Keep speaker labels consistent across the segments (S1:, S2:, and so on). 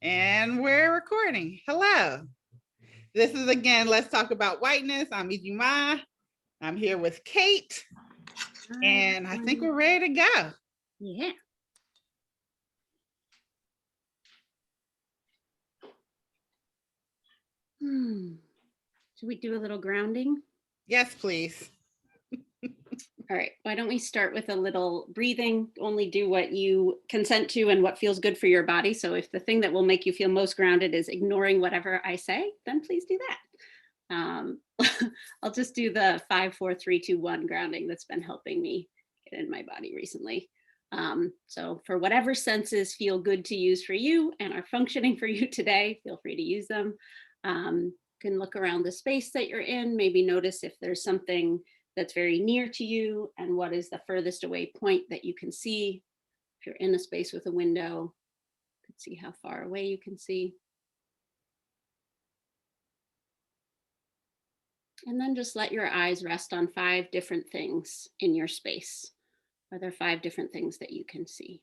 S1: And we're recording. Hello. This is again, let's talk about whiteness. I'm Ijumaa. I'm here with Kate. And I think we're ready to go.
S2: Yeah. Should we do a little grounding?
S1: Yes, please.
S2: All right, why don't we start with a little breathing? Only do what you consent to and what feels good for your body. So if the thing that will make you feel most grounded is ignoring whatever I say, then please do that. I'll just do the 5, 4, 3, 2, 1 grounding that's been helping me get in my body recently. So for whatever senses feel good to use for you and are functioning for you today, feel free to use them. You can look around the space that you're in, maybe notice if there's something that's very near to you and what is the furthest away point that you can see. If you're in a space with a window, you can see how far away you can see. And then just let your eyes rest on 5 different things in your space. Are there 5 different things that you can see?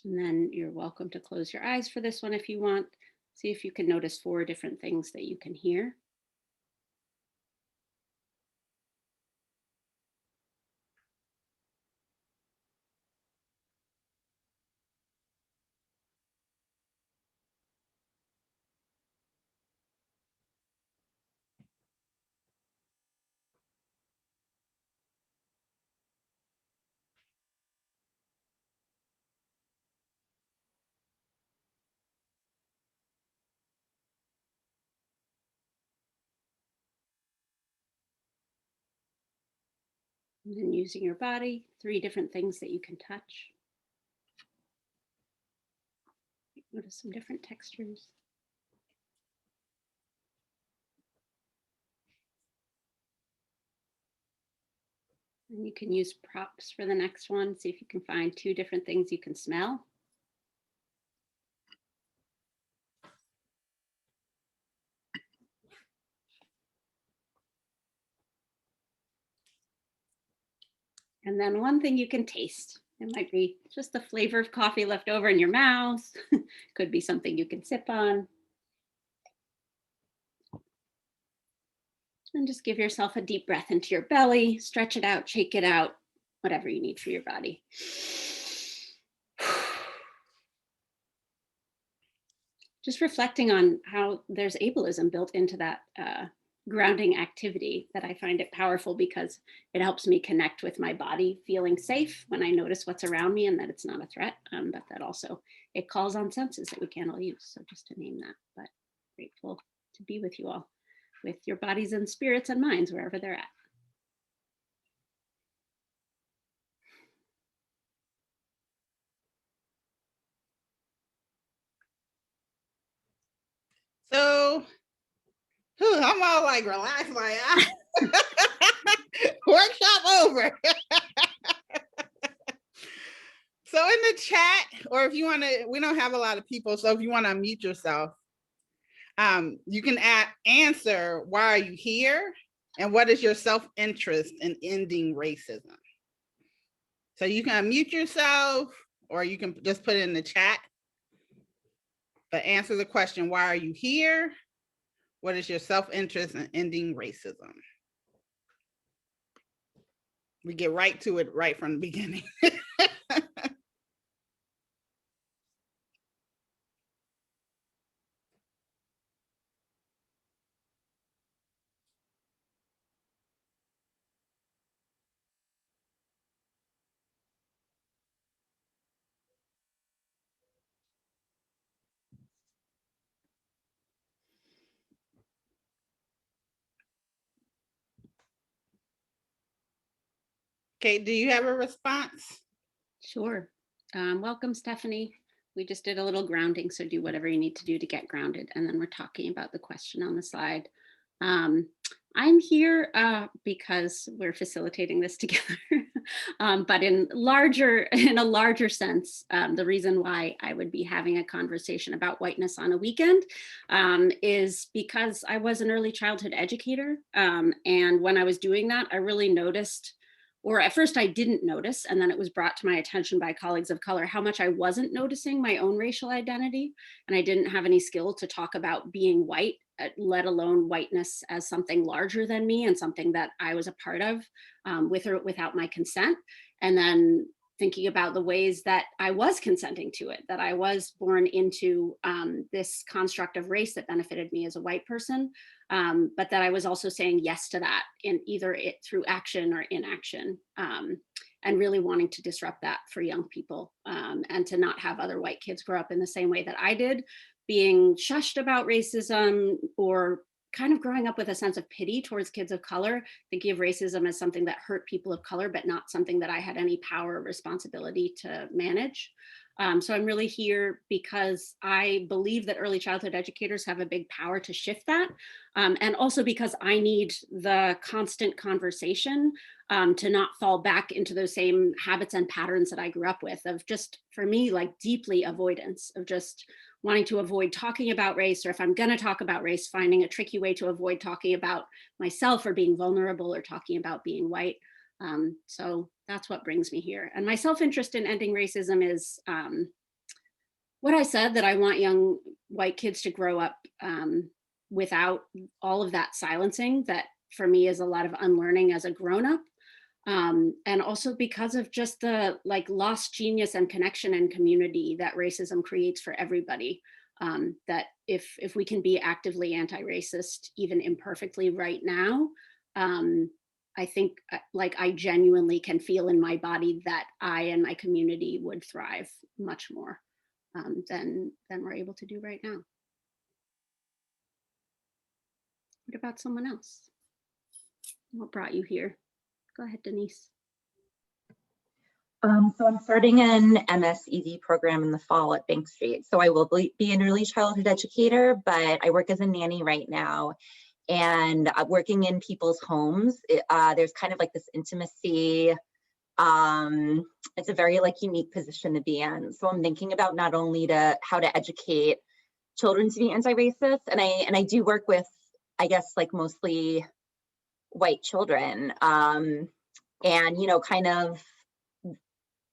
S2: And then you're welcome to close your eyes for this one if you want. See if you can notice 4 different things that you can hear. And then using your body, 3 different things that you can touch. Notice some different textures. And you can use props for the next one. See if you can find 2 different things you can smell. And then one thing you can taste. It might be just the flavor of coffee left over in your mouth. Could be something you can sip on. And just give yourself a deep breath into your belly, stretch it out, shake it out, whatever you need for your body. Just reflecting on how there's ableism built into that grounding activity, that I find it powerful because it helps me connect with my body, feeling safe when I notice what's around me and that it's not a threat, but that also it calls on senses that we can't all use. So just to name that, but grateful to be with you all, with your bodies and spirits and minds, wherever they're at.
S1: So, I'm all like relaxed, like, workshop over. So in the chat, or if you want to, we don't have a lot of people, so if you want to unmute yourself, you can answer, why are you here? And what is your self-interest in ending racism? So you can unmute yourself, or you can just put it in the chat. But answer the question, why are you here? What is your self-interest in ending racism? We get right to it right from the beginning. Okay, do you have a response?
S2: Sure. Welcome, Stephanie. We just did a little grounding, so do whatever you need to do to get grounded. And then we're talking about the question on the slide. I'm here because we're facilitating this together. But in a larger sense, the reason why I would be having a conversation about whiteness on a weekend is because I was an early childhood educator. And when I was doing that, I really noticed, or at first I didn't notice, and then it was brought to my attention by colleagues of color, how much I wasn't noticing my own racial identity. And I didn't have any skill to talk about being white, let alone whiteness as something larger than me and something that I was a part of, with or without my consent. And then thinking about the ways that I was consenting to it, that I was born into this construct of race that benefited me as a white person, but that I was also saying yes to that in either it through action or inaction, and really wanting to disrupt that for young people, and to not have other white kids grow up in the same way that I did, being shushed about racism, or kind of growing up with a sense of pity towards kids of color, thinking of racism as something that hurt people of color, but not something that I had any power or responsibility to manage. So I'm really here because I believe that early childhood educators have a big power to shift that. And also because I need the constant conversation to not fall back into those same habits and patterns that I grew up with, of just, for me, like deeply avoidance, of just wanting to avoid talking about race, or if I'm going to talk about race, finding a tricky way to avoid talking about myself or being vulnerable or talking about being white. So that's what brings me here. And my self-interest in ending racism is what I said, that I want young white kids to grow up without all of that silencing that for me is a lot of unlearning as a grown-up. And also because of just the like lost genius and connection and community that racism creates for everybody. That if we can be actively anti-racist, even imperfectly right now, I think like I genuinely can feel in my body that I and my community would thrive much more than we're able to do right now. What about someone else? What brought you here? Go ahead, Denise.
S3: So I'm starting an MS-ED program in the fall at Bank Street. So I will be an early childhood educator, but I work as a nanny right now. And working in people's homes, there's kind of like this intimacy. It's a very like unique position to be in. So I'm thinking about not only how to educate children to be anti-racist, and I do work with, I guess, like mostly white children, and kind of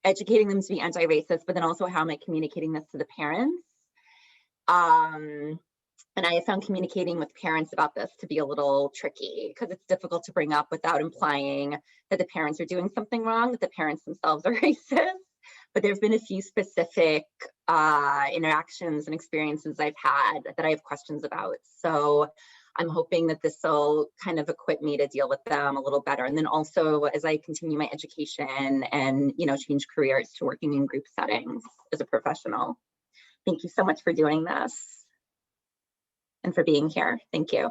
S3: educating them to be anti-racist, but then also how am I communicating this to the parents? And I have found communicating with parents about this to be a little tricky because it's difficult to bring up without implying that the parents are doing something wrong, that the parents themselves are racist. But there's been a few specific interactions and experiences I've had that I have questions about. So I'm hoping that this will kind of equip me to deal with them a little better. And then also as I continue my education and, change careers to working in group settings as a professional. Thank you so much for doing this and for being here. Thank you.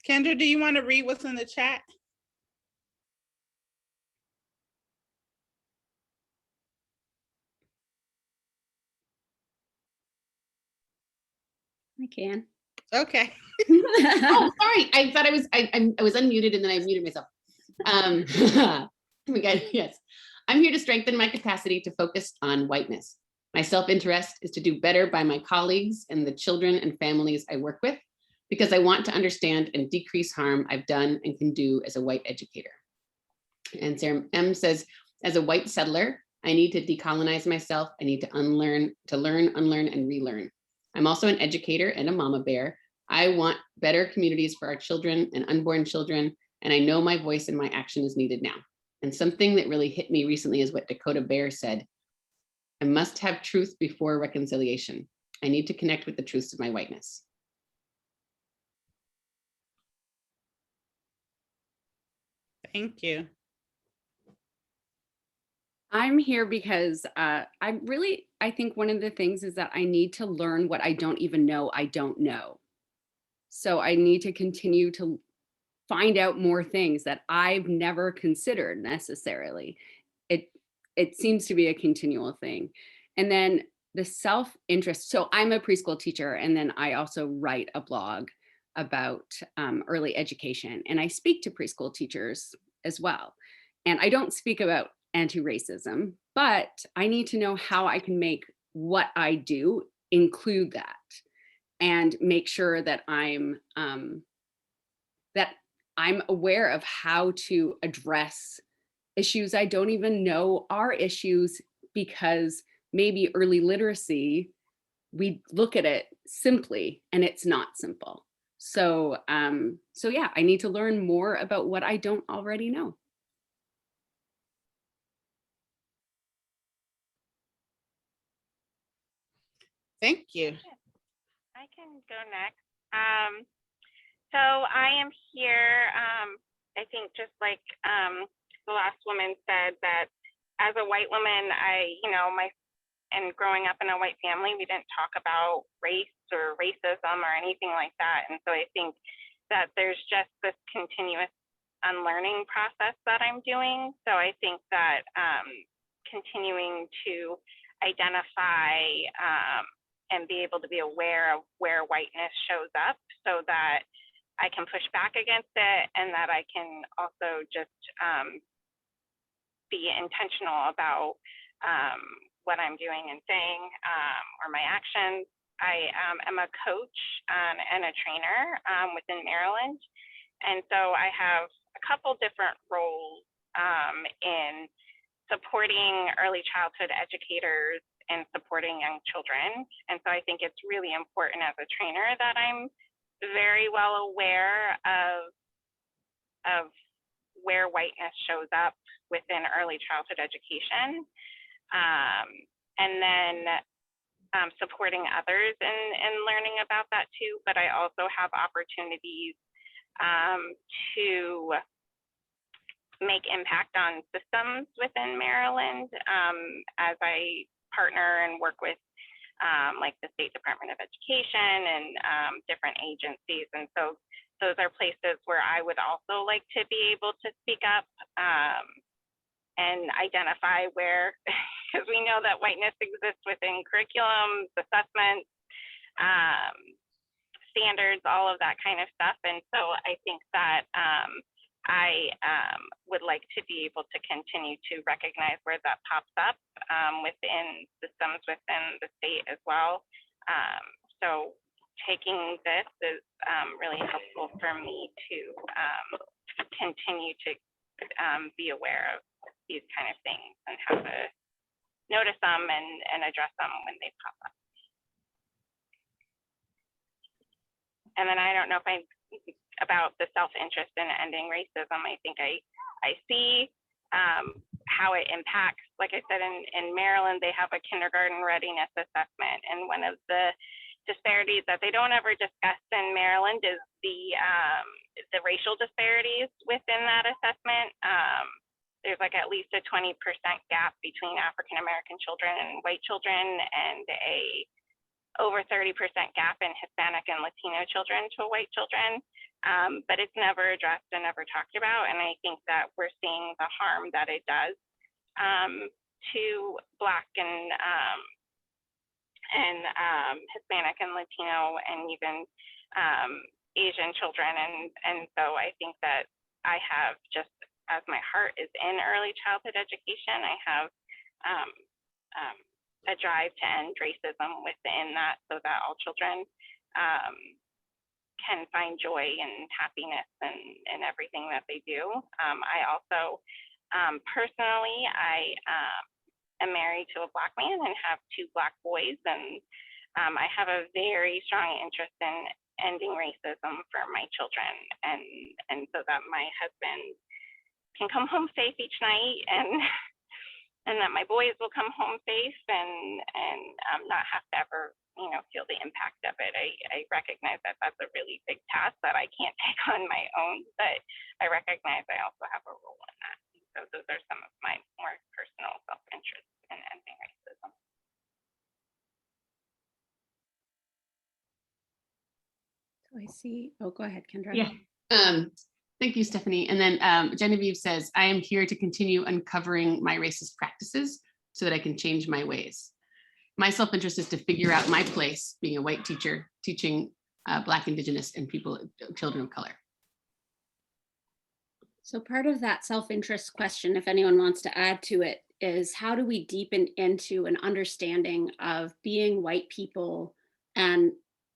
S1: Kendra, do you want to read what's in the chat?
S2: I can.
S1: Okay.
S4: Oh, sorry. I thought I was unmuted and then I muted myself. Oh my God, yes. I'm here to strengthen my capacity to focus on whiteness. My self-interest is to do better by my colleagues and the children and families I work with, because I want to understand and decrease harm I've done and can do as a white educator. And Sarah M says, as a white settler, I need to decolonize myself. I need to learn, unlearn, and relearn. I'm also an educator and a mama bear. I want better communities for our children and unborn children, and I know my voice and my action is needed now. And something that really hit me recently is what Dakota Bear said. I must have truth before reconciliation. I need to connect with the truths of my whiteness.
S1: Thank you.
S5: I'm here because I think one of the things is that I need to learn what I don't even know I don't know. So I need to continue to find out more things that I've never considered necessarily. It seems to be a continual thing. And then the self-interest. So I'm a preschool teacher, and then I also write a blog about early education, and I speak to preschool teachers as well. And I don't speak about anti-racism, but I need to know how I can make what I do include that, and make sure that I'm aware of how to address issues I don't even know are issues, because maybe early literacy, we look at it simply and it's not simple. So so yeah, I need to learn more about what I don't already know.
S1: Thank you.
S6: I can go next. So I am here, I think just like the last woman said, that as a white woman, and growing up in a white family, we didn't talk about race or racism or anything like that. And so I think that there's just this continuous unlearning process that I'm doing. So I think that continuing to identify and be able to be aware of where whiteness shows up, so that I can push back against it, and that I can also just be intentional about what I'm doing and saying, or my actions. I am a coach and a trainer within Maryland. And so I have a couple different roles in supporting early childhood educators and supporting young children. And so I think it's really important as a trainer that I'm very well aware of where whiteness shows up within early childhood education. And then supporting others in learning about that too. But I also have opportunities to make impact on systems within Maryland as I partner and work with like the State Department of Education and different agencies. And so those are places where I would also like to be able to speak up and identify where, because we know that whiteness exists within curriculums, assessments, standards, all of that kind of stuff. And so I think that I would like to be able to continue to recognize where that pops up within systems within the state as well. So taking this is really helpful for me to continue to be aware of these kind of things and how to notice them and address them when they pop up. And then I don't know if about the self-interest in ending racism. I think I see how it impacts, like I said, in Maryland, they have a kindergarten readiness assessment. And one of the disparities that they don't ever discuss in Maryland is the racial disparities within that assessment. There's like at least a 20% gap between African-American children and white children, and over 30% gap in Hispanic and Latino children to white children. But it's never addressed and never talked about. And I think that we're seeing the harm that it does to Black and Hispanic and Latino and even Asian children. And so I think that I have, just as my heart is in early childhood education, I have a drive to end racism within that, so that all children can find joy and happiness in everything that they do. I also personally, I am married to a Black man and have 2 Black boys, and I have a very strong interest in ending racism for my children, and so that my husband can come home safe each night, and that my boys will come home safe and not have to ever, feel the impact of it. I recognize that that's a really big task that I can't take on my own, but I recognize I also have a role in that. So those are some of my more personal self-interest in ending racism.
S2: So I see, oh, go ahead, Kendra.
S4: Yeah. Thank you, Stephanie. And then Genevieve says, I am here to continue uncovering my racist practices so that I can change my ways. my self-interest is to figure out my place being a white teacher, teaching Black, Indigenous, and children of color.
S2: So part of that self-interest question, if anyone wants to add to it, is how do we deepen into an understanding of being white people, and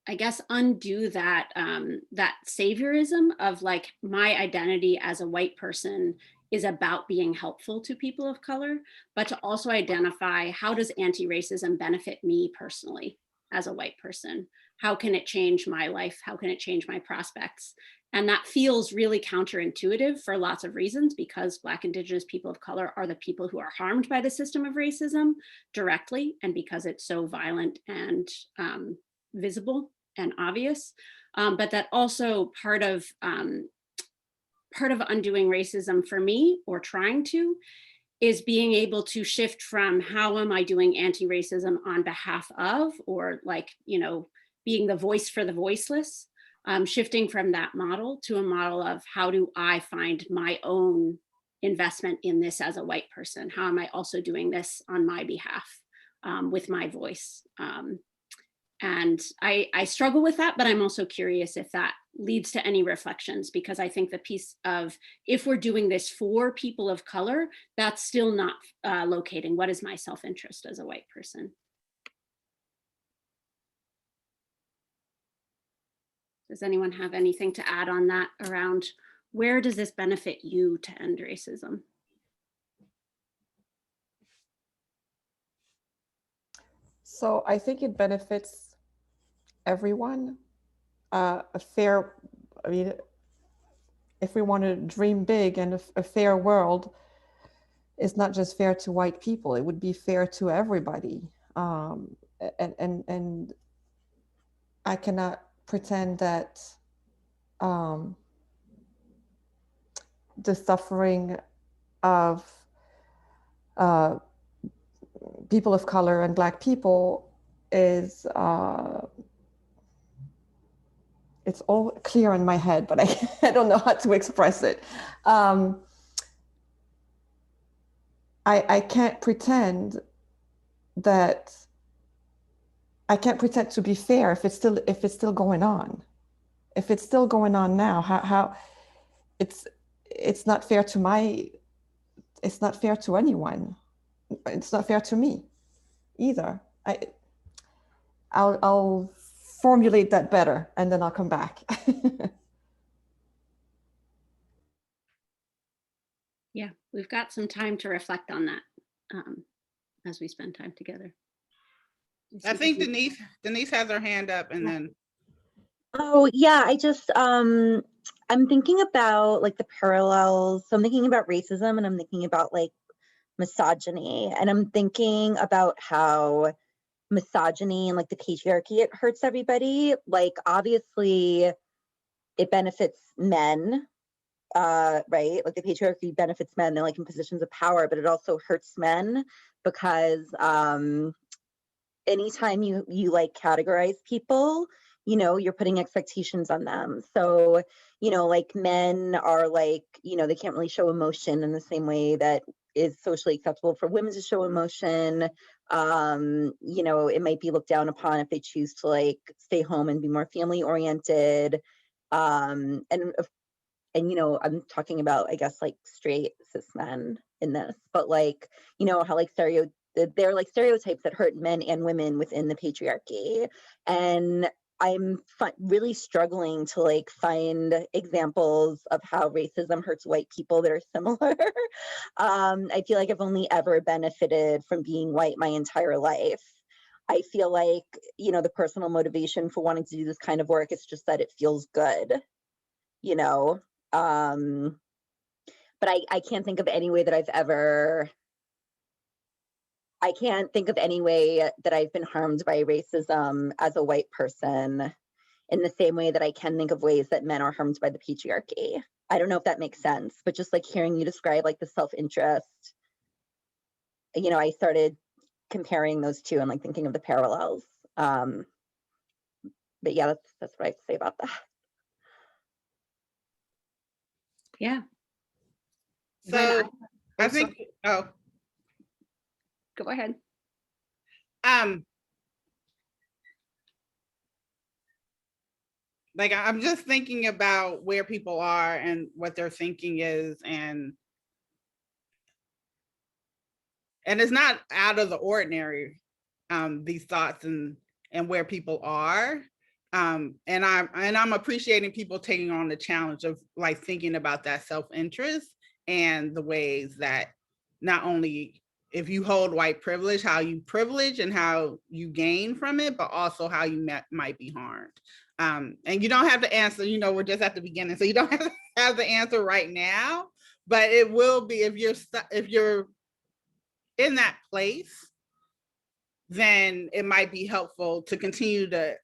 S2: I guess undo that that saviorism of like my identity as a white person is about being helpful to people of color, but to also identify how does anti-racism benefit me personally as a white person? How can it change my life? How can it change my prospects? And that feels really counterintuitive for lots of reasons, because Black, Indigenous, people of color are the people who are harmed by the system of racism directly, and because it's so violent and visible and obvious. But that also part of undoing racism for me, or trying to, is being able to shift from how am I doing anti-racism on behalf of, or like, you know, being the voice for the voiceless, shifting from that model to a model of how do I find my own investment in this as a white person? How am I also doing this on my behalf with my voice? And I struggle with that, but I'm also curious if that leads to any reflections, because I think the piece of, if we're doing this for people of color, that's still not locating what is my self-interest as a white person. Does anyone have anything to add on that around where does this benefit you to end racism?
S7: So I think it benefits everyone. I mean, if we want to dream big and a fair world, it's not just fair to white people, it would be fair to everybody. And I cannot pretend that the suffering of people of color and Black people is it's all clear in my head, but I don't know how to express it. I can't pretend that to be fair if it's still going on. If it's still going on now, how it's not fair to it's not fair to anyone. It's not fair to me either. I'll formulate that better and then I'll come back.
S2: Yeah, we've got some time to reflect on that as we spend time together.
S1: I think Denise has her hand up, and then.
S3: Oh yeah, I just I'm thinking about like the parallels. So I'm thinking about racism, and I'm thinking about like misogyny, and I'm thinking about how misogyny and like the patriarchy, it hurts everybody. Like obviously it benefits men, right? Like the patriarchy benefits men, they're like in positions of power, but it also hurts men because anytime you like categorize people, you know, you're putting expectations on them. So, you know, like men are like, you know, they can't really show emotion in the same way that is socially acceptable for women to show emotion. You know, it might be looked down upon if they choose to like stay home and be more family oriented. And you know, I'm talking about, I guess, like straight cis men in this, but like, you know, how like they're like stereotypes that hurt men and women within the patriarchy. And I'm really struggling to like find examples of how racism hurts white people that are similar. I feel like I've only ever benefited from being white my entire life. I feel like, you know, the personal motivation for wanting to do this kind of work is just that it feels good, you know. But I can't think of any way that I can't think of any way that I've been harmed by racism as a white person in the same way that I can think of ways that men are harmed by the patriarchy. I don't know if that makes sense, but just like hearing you describe like the self-interest, you know, I started comparing those two and like thinking of the parallels. But yeah, that's what I have to say about that.
S2: Yeah.
S1: So I think, oh,
S2: Go ahead.
S1: like I'm just thinking about where people are and what their thinking is, and it's not out of the ordinary, these thoughts and where people are. And I'm appreciating people taking on the challenge of like thinking about that self-interest and the ways that not only if you hold white privilege, how you privilege and how you gain from it, but also how you might be harmed. And you don't have to answer, you know, we're just at the beginning, so you don't have to have the answer right now, but it will be if you're in that place, then it might be helpful to continue to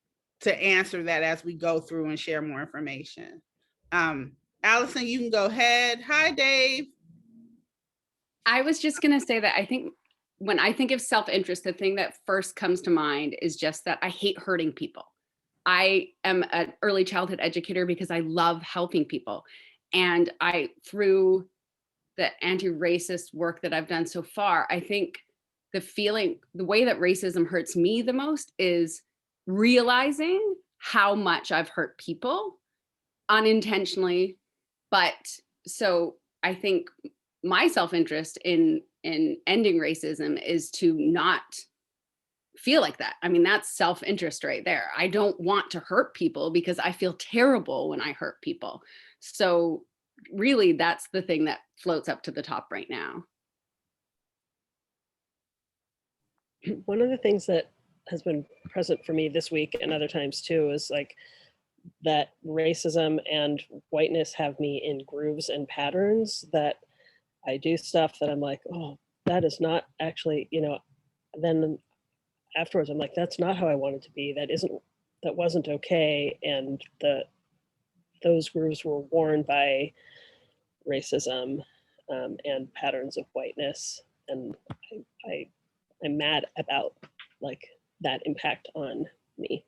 S1: answer that as we go through and share more information. Allison, you can go ahead. Hi, Dave.
S5: I was just going to say that I think when I think of self-interest, the thing that first comes to mind is just that I hate hurting people. I am an early childhood educator because I love helping people. And through the anti-racist work that I've done so far, I think the way that racism hurts me the most is realizing how much I've hurt people unintentionally. But so I think my self-interest in ending racism is to not feel like that. I mean, that's self-interest right there. I don't want to hurt people because I feel terrible when I hurt people. So really, that's the thing that floats up to the top right now.
S8: One of the things that has been present for me this week and other times too is like that racism and whiteness have me in grooves and patterns that I do stuff that I'm like, oh, that is not actually, you know, then afterwards I'm like, that's not how I wanted to be. That wasn't okay. And those grooves were worn by racism and patterns of whiteness. And I'm mad about like that impact on me.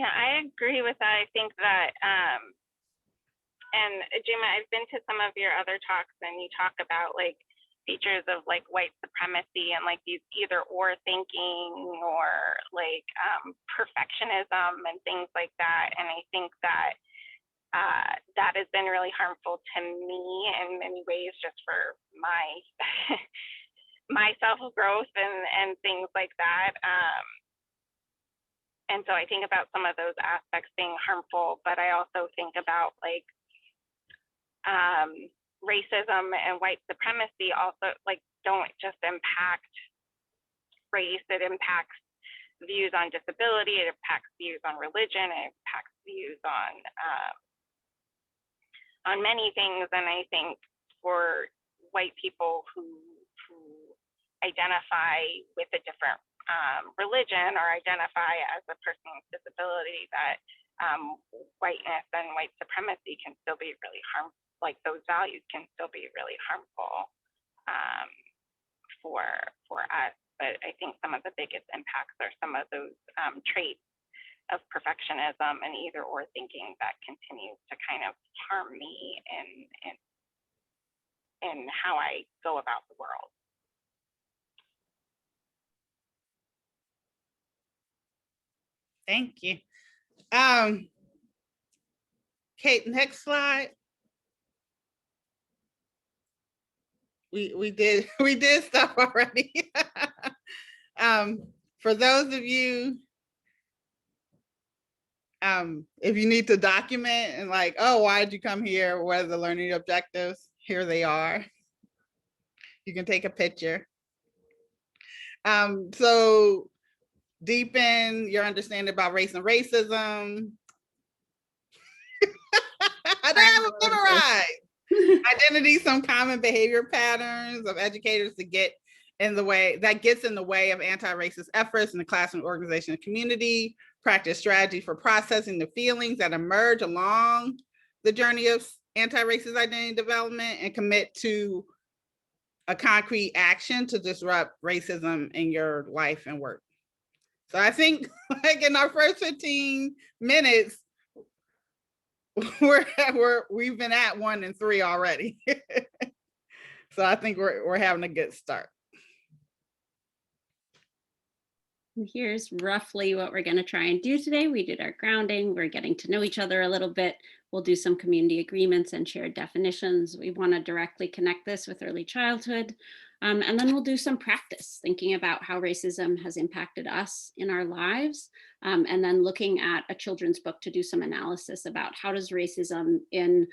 S6: Yeah, I agree with that. I think that, and Ijumaa, I've been to some of your other talks and you talk about like features of like white supremacy and like these either or thinking or like perfectionism and things like that. And I think that that has been really harmful to me in many ways, just for my my self-growth and things like that. And so I think about some of those aspects being harmful, but I also think about like racism and white supremacy also like don't just impact race, it impacts views on disability, it impacts views on religion, it impacts views on many things. And I think for white people who identify with a different religion or identify as a person with disability, that whiteness and white supremacy can still be really harmful, like those values can still be really harmful for us. But I think some of the biggest impacts are some of those traits of perfectionism and either or thinking that continues to kind of harm me in how I go about the world.
S1: Thank you. Kate, next slide. We did stuff already. For those of you, if you need to document and like, oh, why did you come here? What are the learning objectives? Here they are. You can take a picture. So deepen your understanding about race and racism. I don't have it memorized. Identity, some common behavior patterns of educators that gets in the way of anti-racist efforts in the classroom, organization, and community. Practice strategy for processing the feelings that emerge along the journey of anti-racist identity development, and commit to a concrete action to disrupt racism in your life and work. So I think like in our first 15 minutes, we've been at 1 and 3 already. So I think we're having a good start.
S2: And here's roughly what we're going to try and do today. We did our grounding. We're getting to know each other a little bit. We'll do some community agreements and shared definitions. We want to directly connect this with early childhood. And then we'll do some practice, thinking about how racism has impacted us in our lives. And then looking at a children's book to do some analysis about how does racism in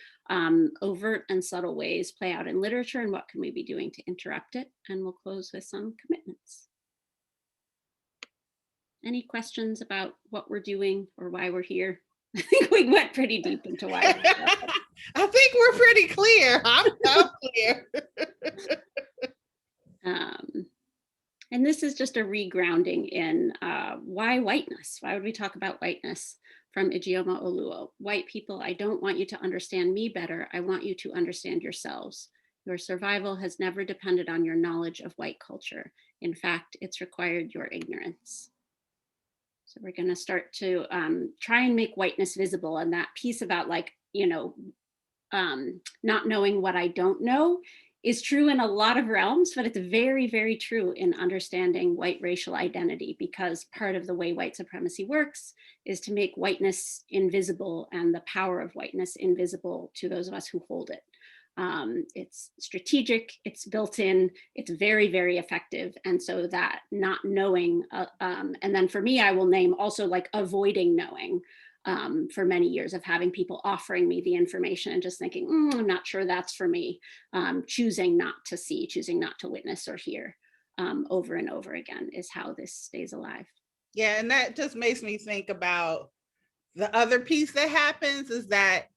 S2: overt and subtle ways play out in literature, and what can we be doing to interrupt it. And we'll close with some commitments. Any questions about what we're doing or why we're here? I think we went pretty deep into why we're here.
S1: I think we're pretty clear. I'm clear.
S2: And this is just a regrounding in why whiteness? Why would we talk about whiteness? From Ijumaa Oluo. White people, I don't want you to understand me better. I want you to understand yourselves. Your survival has never depended on your knowledge of white culture. In fact, it's required your ignorance. So we're going to start to try and make whiteness visible, and that piece about, like, you know, not knowing what I don't know is true in a lot of realms, but it's very, very true in understanding white racial identity, because part of the way white supremacy works is to make whiteness invisible and the power of whiteness invisible to those of us who hold it. It's strategic, it's built in, it's very, very effective. And so that not knowing, and then for me, I will name also like avoiding knowing, for many years of having people offering me the information and just thinking, I'm not sure that's for me, choosing not to see, choosing not to witness or hear over and over again is how this stays alive.
S1: Yeah, and that just makes me think about the other piece that happens is that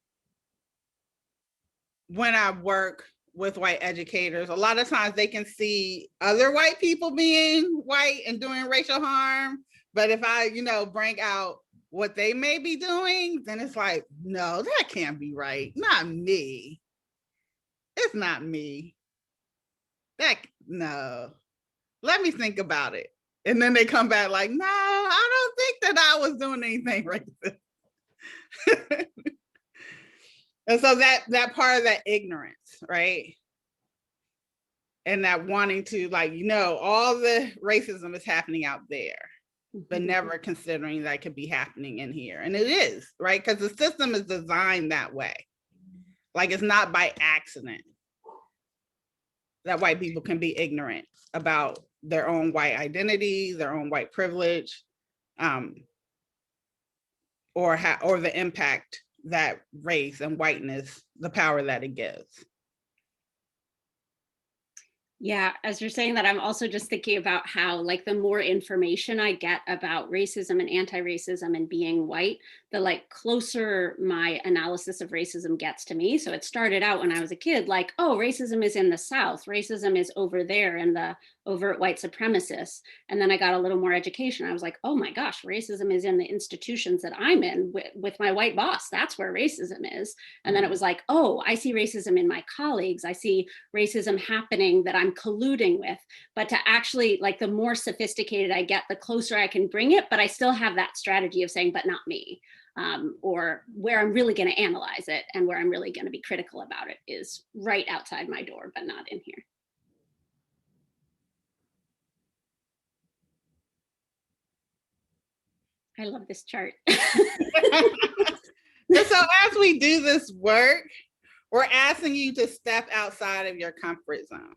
S1: when I work with white educators, a lot of times they can see other white people being white and doing racial harm. But if I, bring out what they may be doing, then it's like, no, that can't be right. Not me. It's not me. No. Let me think about it. And then they come back like, no, I don't think that I was doing anything racist. And so that part of that ignorance, right? And that wanting to, like, all the racism is happening out there, but never considering that could be happening in here. And it is, right? Because the system is designed that way. Like, it's not by accident that white people can be ignorant about their own white identity, their own white privilege, or the impact that race and whiteness, the power that it gives.
S2: Yeah, as you're saying that, I'm also just thinking about how, like, the more information I get about racism and anti-racism and being white, the closer my analysis of racism gets to me. So it started out when I was a kid, like, oh, racism is in the South, racism is over there in the overt white supremacists. And then I got a little more education. I was like, oh my gosh, racism is in the institutions that I'm in with my white boss. That's where racism is. And then it was like, oh, I see racism in my colleagues. I see racism happening that I'm colluding with. But to actually, the more sophisticated I get, the closer I can bring it. But I still have that strategy of saying, but not me. Or where I'm really going to analyze it and where I'm really going to be critical about it is right outside my door, but not in here. I love this chart.
S1: And so as we do this work, we're asking you to step outside of your comfort zone.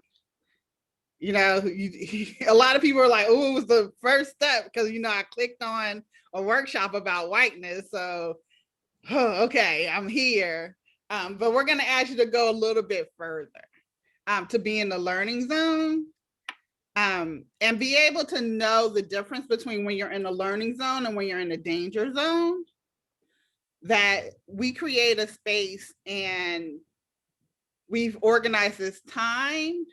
S1: A lot of people are like, oh, it was the first step because, I clicked on a workshop about whiteness. So, okay, I'm here. But we're going to ask you to go a little bit further, to be in the learning zone. And be able to know the difference between when you're in the learning zone and when you're in the danger zone. That we create a space and we've organized this time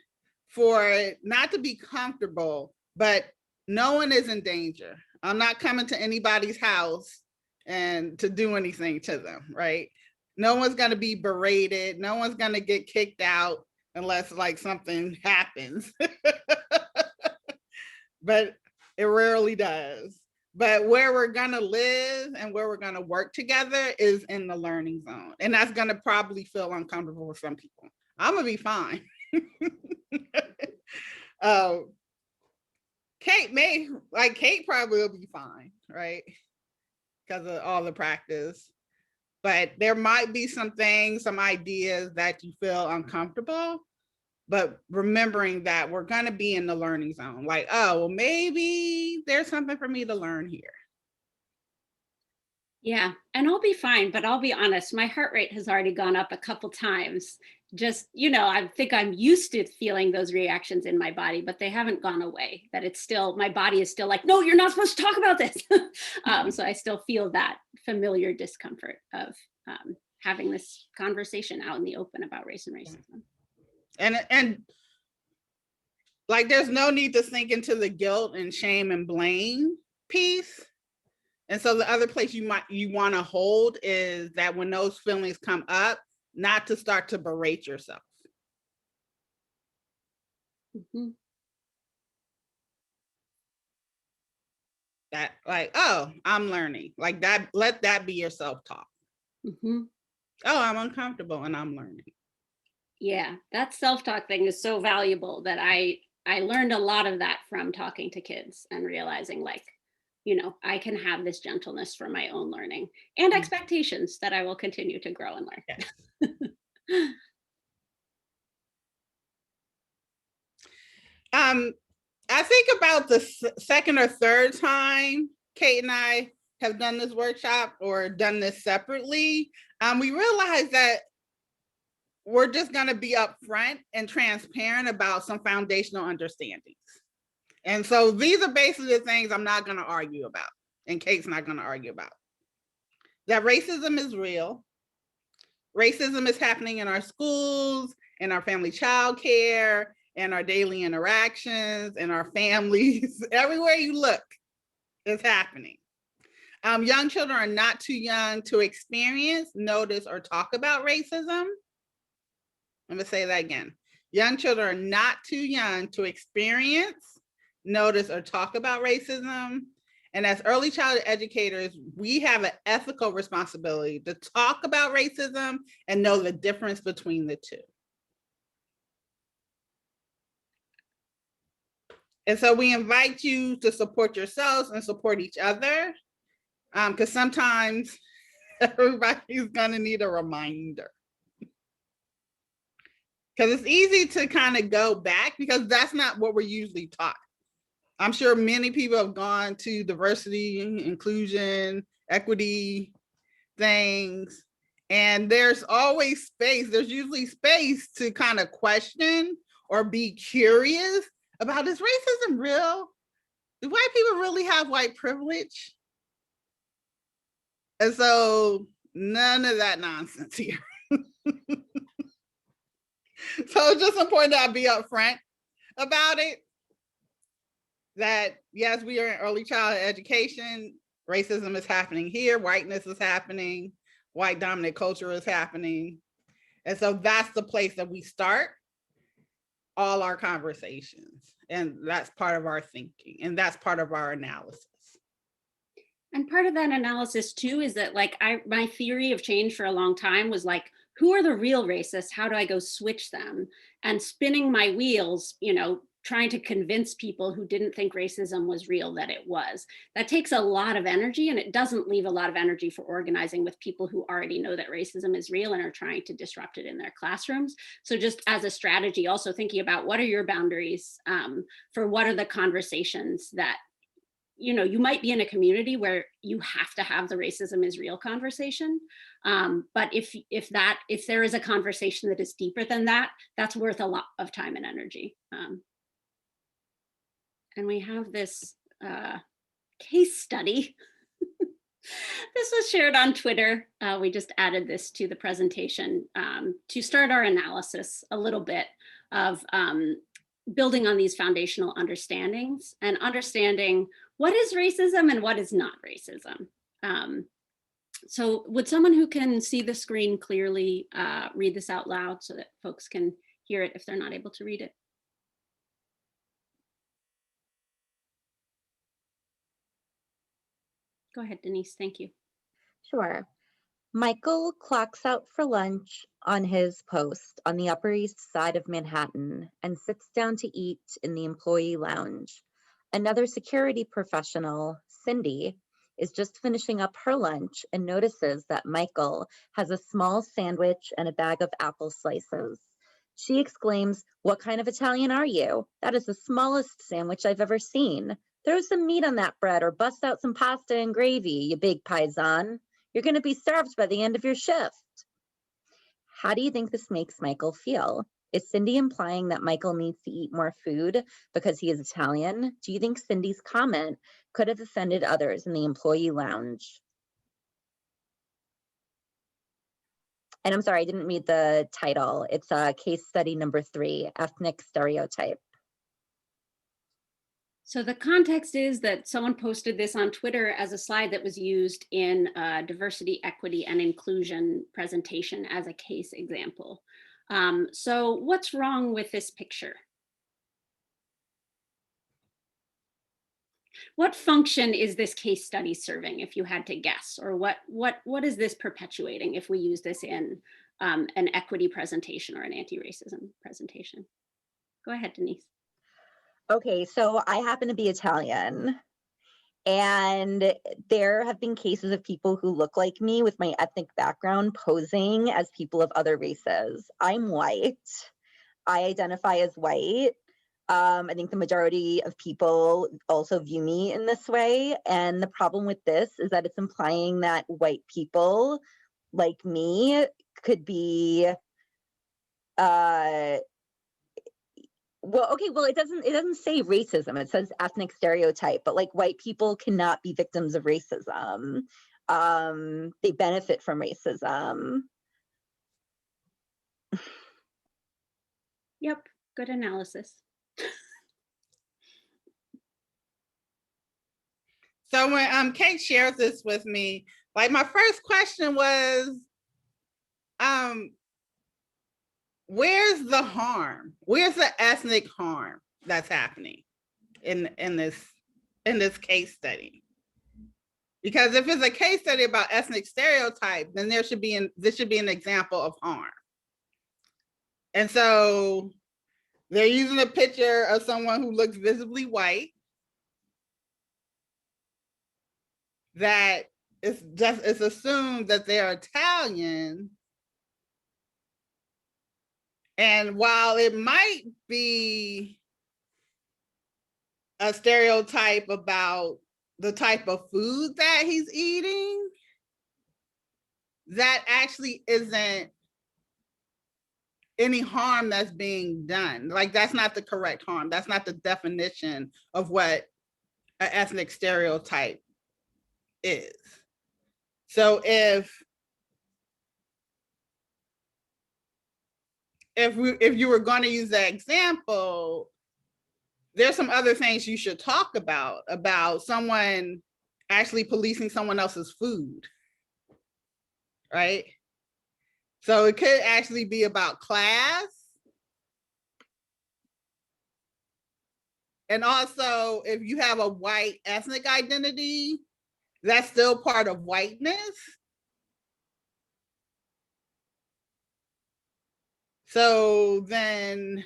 S1: for it not to be comfortable, but no one is in danger. I'm not coming to anybody's house and to do anything to them, right? No one's going to be berated. No one's going to get kicked out unless something happens. But it rarely does. But where we're going to live and where we're going to work together is in the learning zone. And that's going to probably feel uncomfortable for some people. I'm going to be fine. Kate probably will be fine, right? Because of all the practice. But there might be some things, some ideas that you feel uncomfortable, but remembering that we're going to be in the learning zone. Like, oh, well, maybe there's something for me to learn here.
S2: Yeah, and I'll be fine, but I'll be honest, my heart rate has already gone up a couple times. Just, I think I'm used to feeling those reactions in my body, but they haven't gone away. That it's still, my body is still like, no, you're not supposed to talk about this. So I still feel that familiar discomfort of having this conversation out in the open about race and racism.
S1: And like, there's no need to sink into the guilt and shame and blame piece. And so the other place you want to hold is that when those feelings come up, not to start to berate yourself.
S2: Mm-hmm.
S1: That like, oh, I'm learning. Like that, let that be your self-talk.
S2: Mm-hmm.
S1: Oh, I'm uncomfortable and I'm learning.
S2: Yeah, that self-talk thing is so valuable that I learned a lot of that from talking to kids and realizing, like, I can have this gentleness for my own learning and expectations that I will continue to grow and learn.
S1: Yes. I think about the second or third time Kate and I have done this workshop or done this separately, we realized that we're just going to be upfront and transparent about some foundational understandings. And so these are basically the things I'm not going to argue about, and Kate's not going to argue about. That racism is real. Racism is happening in our schools, in our family child care, in our daily interactions, in our families. Everywhere you look, it's happening. Young children are not too young to experience, notice, or talk about racism. I'm going to say that again. Young children are not too young to experience, notice, or talk about racism. And as early childhood educators, we have an ethical responsibility to talk about racism and know the difference between the two. And so we invite you to support yourselves and support each other, because sometimes everybody's going to need a reminder. Because it's easy to kind of go back because that's not what we're usually taught. I'm sure many people have gone to diversity, inclusion, equity things, and there's always space. There's usually space to kind of question or be curious about, is racism real? Do white people really have white privilege? And so none of that nonsense here. So it's just important that I be upfront about it. That yes, we are in early childhood education. Racism is happening here. Whiteness is happening. White dominant culture is happening. And so that's the place that we start all our conversations. And that's part of our thinking. And that's part of our analysis.
S2: And part of that analysis too is that, like, my theory of change for a long time was like, who are the real racists? How do I go switch them? And spinning my wheels, trying to convince people who didn't think racism was real that it was. That takes a lot of energy, and it doesn't leave a lot of energy for organizing with people who already know that racism is real and are trying to disrupt it in their classrooms. So just as a strategy, also thinking about what are your boundaries for what are the conversations that you might be in a community where you have to have the racism is real conversation. But if there is a conversation that is deeper than that, that's worth a lot of time and energy. And we have this case study. This was shared on Twitter. We just added this to the presentation to start our analysis a little bit of building on these foundational understandings and understanding what is racism and what is not racism. So would someone who can see the screen clearly read this out loud so that folks can hear it if they're not able to read it? Go ahead, Denise, thank you.
S3: Sure. Michael clocks out for lunch on his post on the Upper East Side of Manhattan and sits down to eat in the employee lounge. Another security professional, Cindy, is just finishing up her lunch and notices that Michael has a small sandwich and a bag of apple slices. She exclaims, "What kind of Italian are you? That is the smallest sandwich I've ever seen. Throw some meat on that bread or bust out some pasta and gravy, you big paisan. You're going to be starved by the end of your shift." How do you think this makes Michael feel? Is Cindy implying that Michael needs to eat more food because he is Italian? Do you think Cindy's comment could have offended others in the employee lounge? And I'm sorry, I didn't read the title. It's case study number 3, ethnic stereotype.
S2: So the context is that someone posted this on Twitter as a slide that was used in a diversity, equity, and inclusion presentation as a case example. So what's wrong with this picture? What function is this case study serving, if you had to guess? Or what is this perpetuating if we use this in an equity presentation or an anti-racism presentation? Go ahead, Denise.
S3: Okay, so I happen to be Italian, and there have been cases of people who look like me with my ethnic background posing as people of other races. I'm white. I identify as white. I think the majority of people also view me in this way. And the problem with this is that it's implying that white people like me could be, well, it doesn't say racism. It says ethnic stereotype, but like white people cannot be victims of racism. They benefit from racism.
S2: Yep, good analysis.
S1: So when Kate shares this with me, like my first question was, where's the harm? Where's the ethnic harm that's happening in this case study? Because if it's a case study about ethnic stereotype, then this should be an example of harm. And so they're using a picture of someone who looks visibly white, that it's assumed that they're Italian. And while it might be a stereotype about the type of food that he's eating, that actually isn't any harm that's being done. Like, that's not the correct harm. That's not the definition of what an ethnic stereotype is. So if you were going to use that example, there's some other things you should talk about someone actually policing someone else's food, right? So it could actually be about class. And also, if you have a white ethnic identity, that's still part of whiteness. So then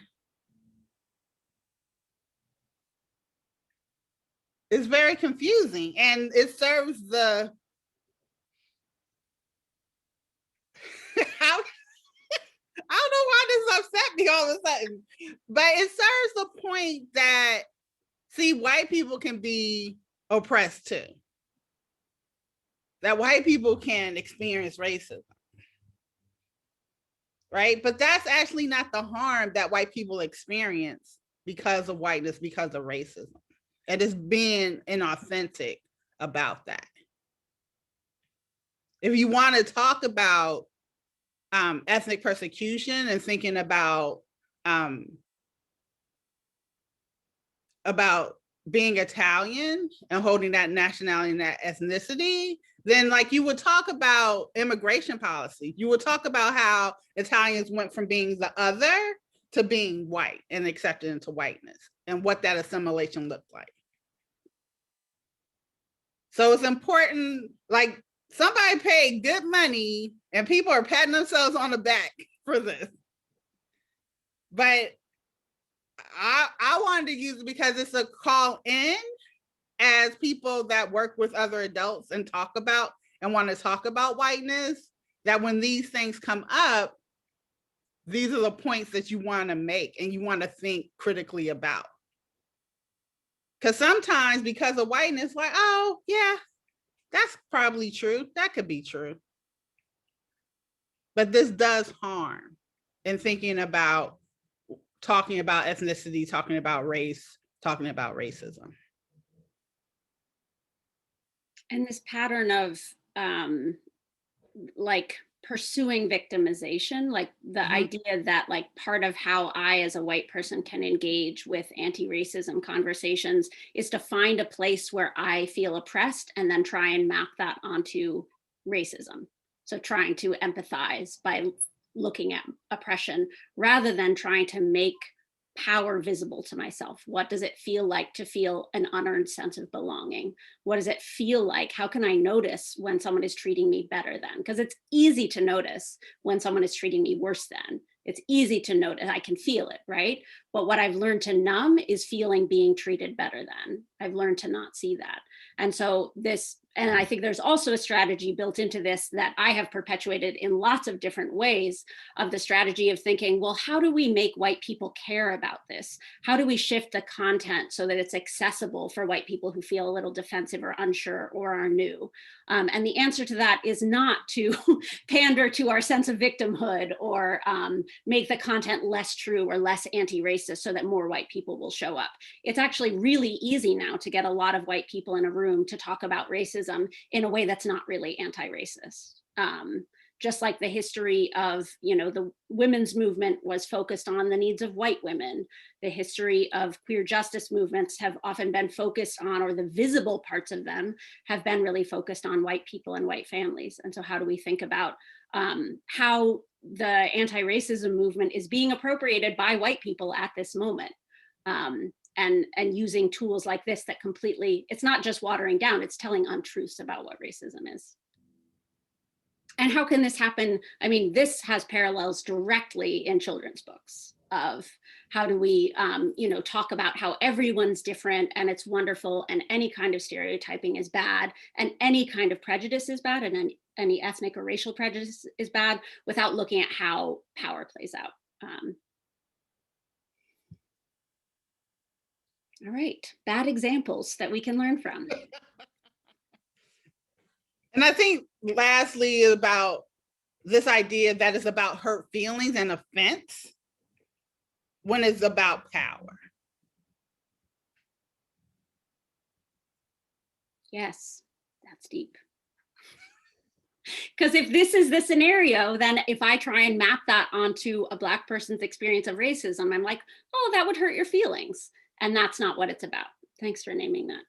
S1: it's very confusing, and it serves the I don't know why this upset me all of a sudden, but it serves the point that, see, white people can be oppressed too. That white people can experience racism, right? But that's actually not the harm that white people experience because of whiteness, because of racism. It is being inauthentic about that. If you want to talk about ethnic persecution and thinking about being Italian and holding that nationality and that ethnicity, then like you would talk about immigration policy. You would talk about how Italians went from being the other to being white and accepted into whiteness and what that assimilation looked like. So it's important, like somebody paid good money and people are patting themselves on the back for this. But I wanted to use it because it's a call in as people that work with other adults and want to talk about whiteness, that when these things come up, these are the points that you want to make and you want to think critically about. Because sometimes because of whiteness, like, oh yeah, that's probably true. That could be true. But this does harm in thinking about, talking about ethnicity, talking about race, talking about racism.
S2: And this pattern of like pursuing victimization, like the idea that like part of how I as a white person can engage with anti-racism conversations is to find a place where I feel oppressed and then try and map that onto racism. So trying to empathize by looking at oppression rather than trying to make power visible to myself. What does it feel like to feel an unearned sense of belonging? What does it feel like? How can I notice when someone is treating me better than? Because it's easy to notice when someone is treating me worse than. It's easy to notice, I can feel it, right? But what I've learned to numb is feeling being treated better than. I've learned to not see that. And so this, and I think there's also a strategy built into this that I have perpetuated in lots of different ways, of the strategy of thinking, well, how do we make white people care about this? How do we shift the content so that it's accessible for white people who feel a little defensive or unsure or are new? And the answer to that is not to pander to our sense of victimhood or make the content less true or less anti-racist so that more white people will show up. It's actually really easy now to get a lot of white people in a room to talk about racism in a way that's not really anti-racist. Just like the history of, the women's movement was focused on the needs of white women. The history of queer justice movements have often been focused on, or the visible parts of them have been really focused on white people and white families. And so how do we think about how the anti-racism movement is being appropriated by white people at this moment? And using tools like this that completely, it's not just watering down, it's telling untruths about what racism is. And how can this happen? I mean, this has parallels directly in children's books of how do we, talk about how everyone's different and it's wonderful and any kind of stereotyping is bad and any kind of prejudice is bad and any ethnic or racial prejudice is bad without looking at how power plays out. All right, bad examples that we can learn from.
S1: And I think lastly about this idea that it's about hurt feelings and offense when it's about power.
S2: Yes, that's deep. Because if this is the scenario, then if I try and map that onto a Black person's experience of racism, I'm like, oh, that would hurt your feelings. And that's not what it's about. Thanks for naming that.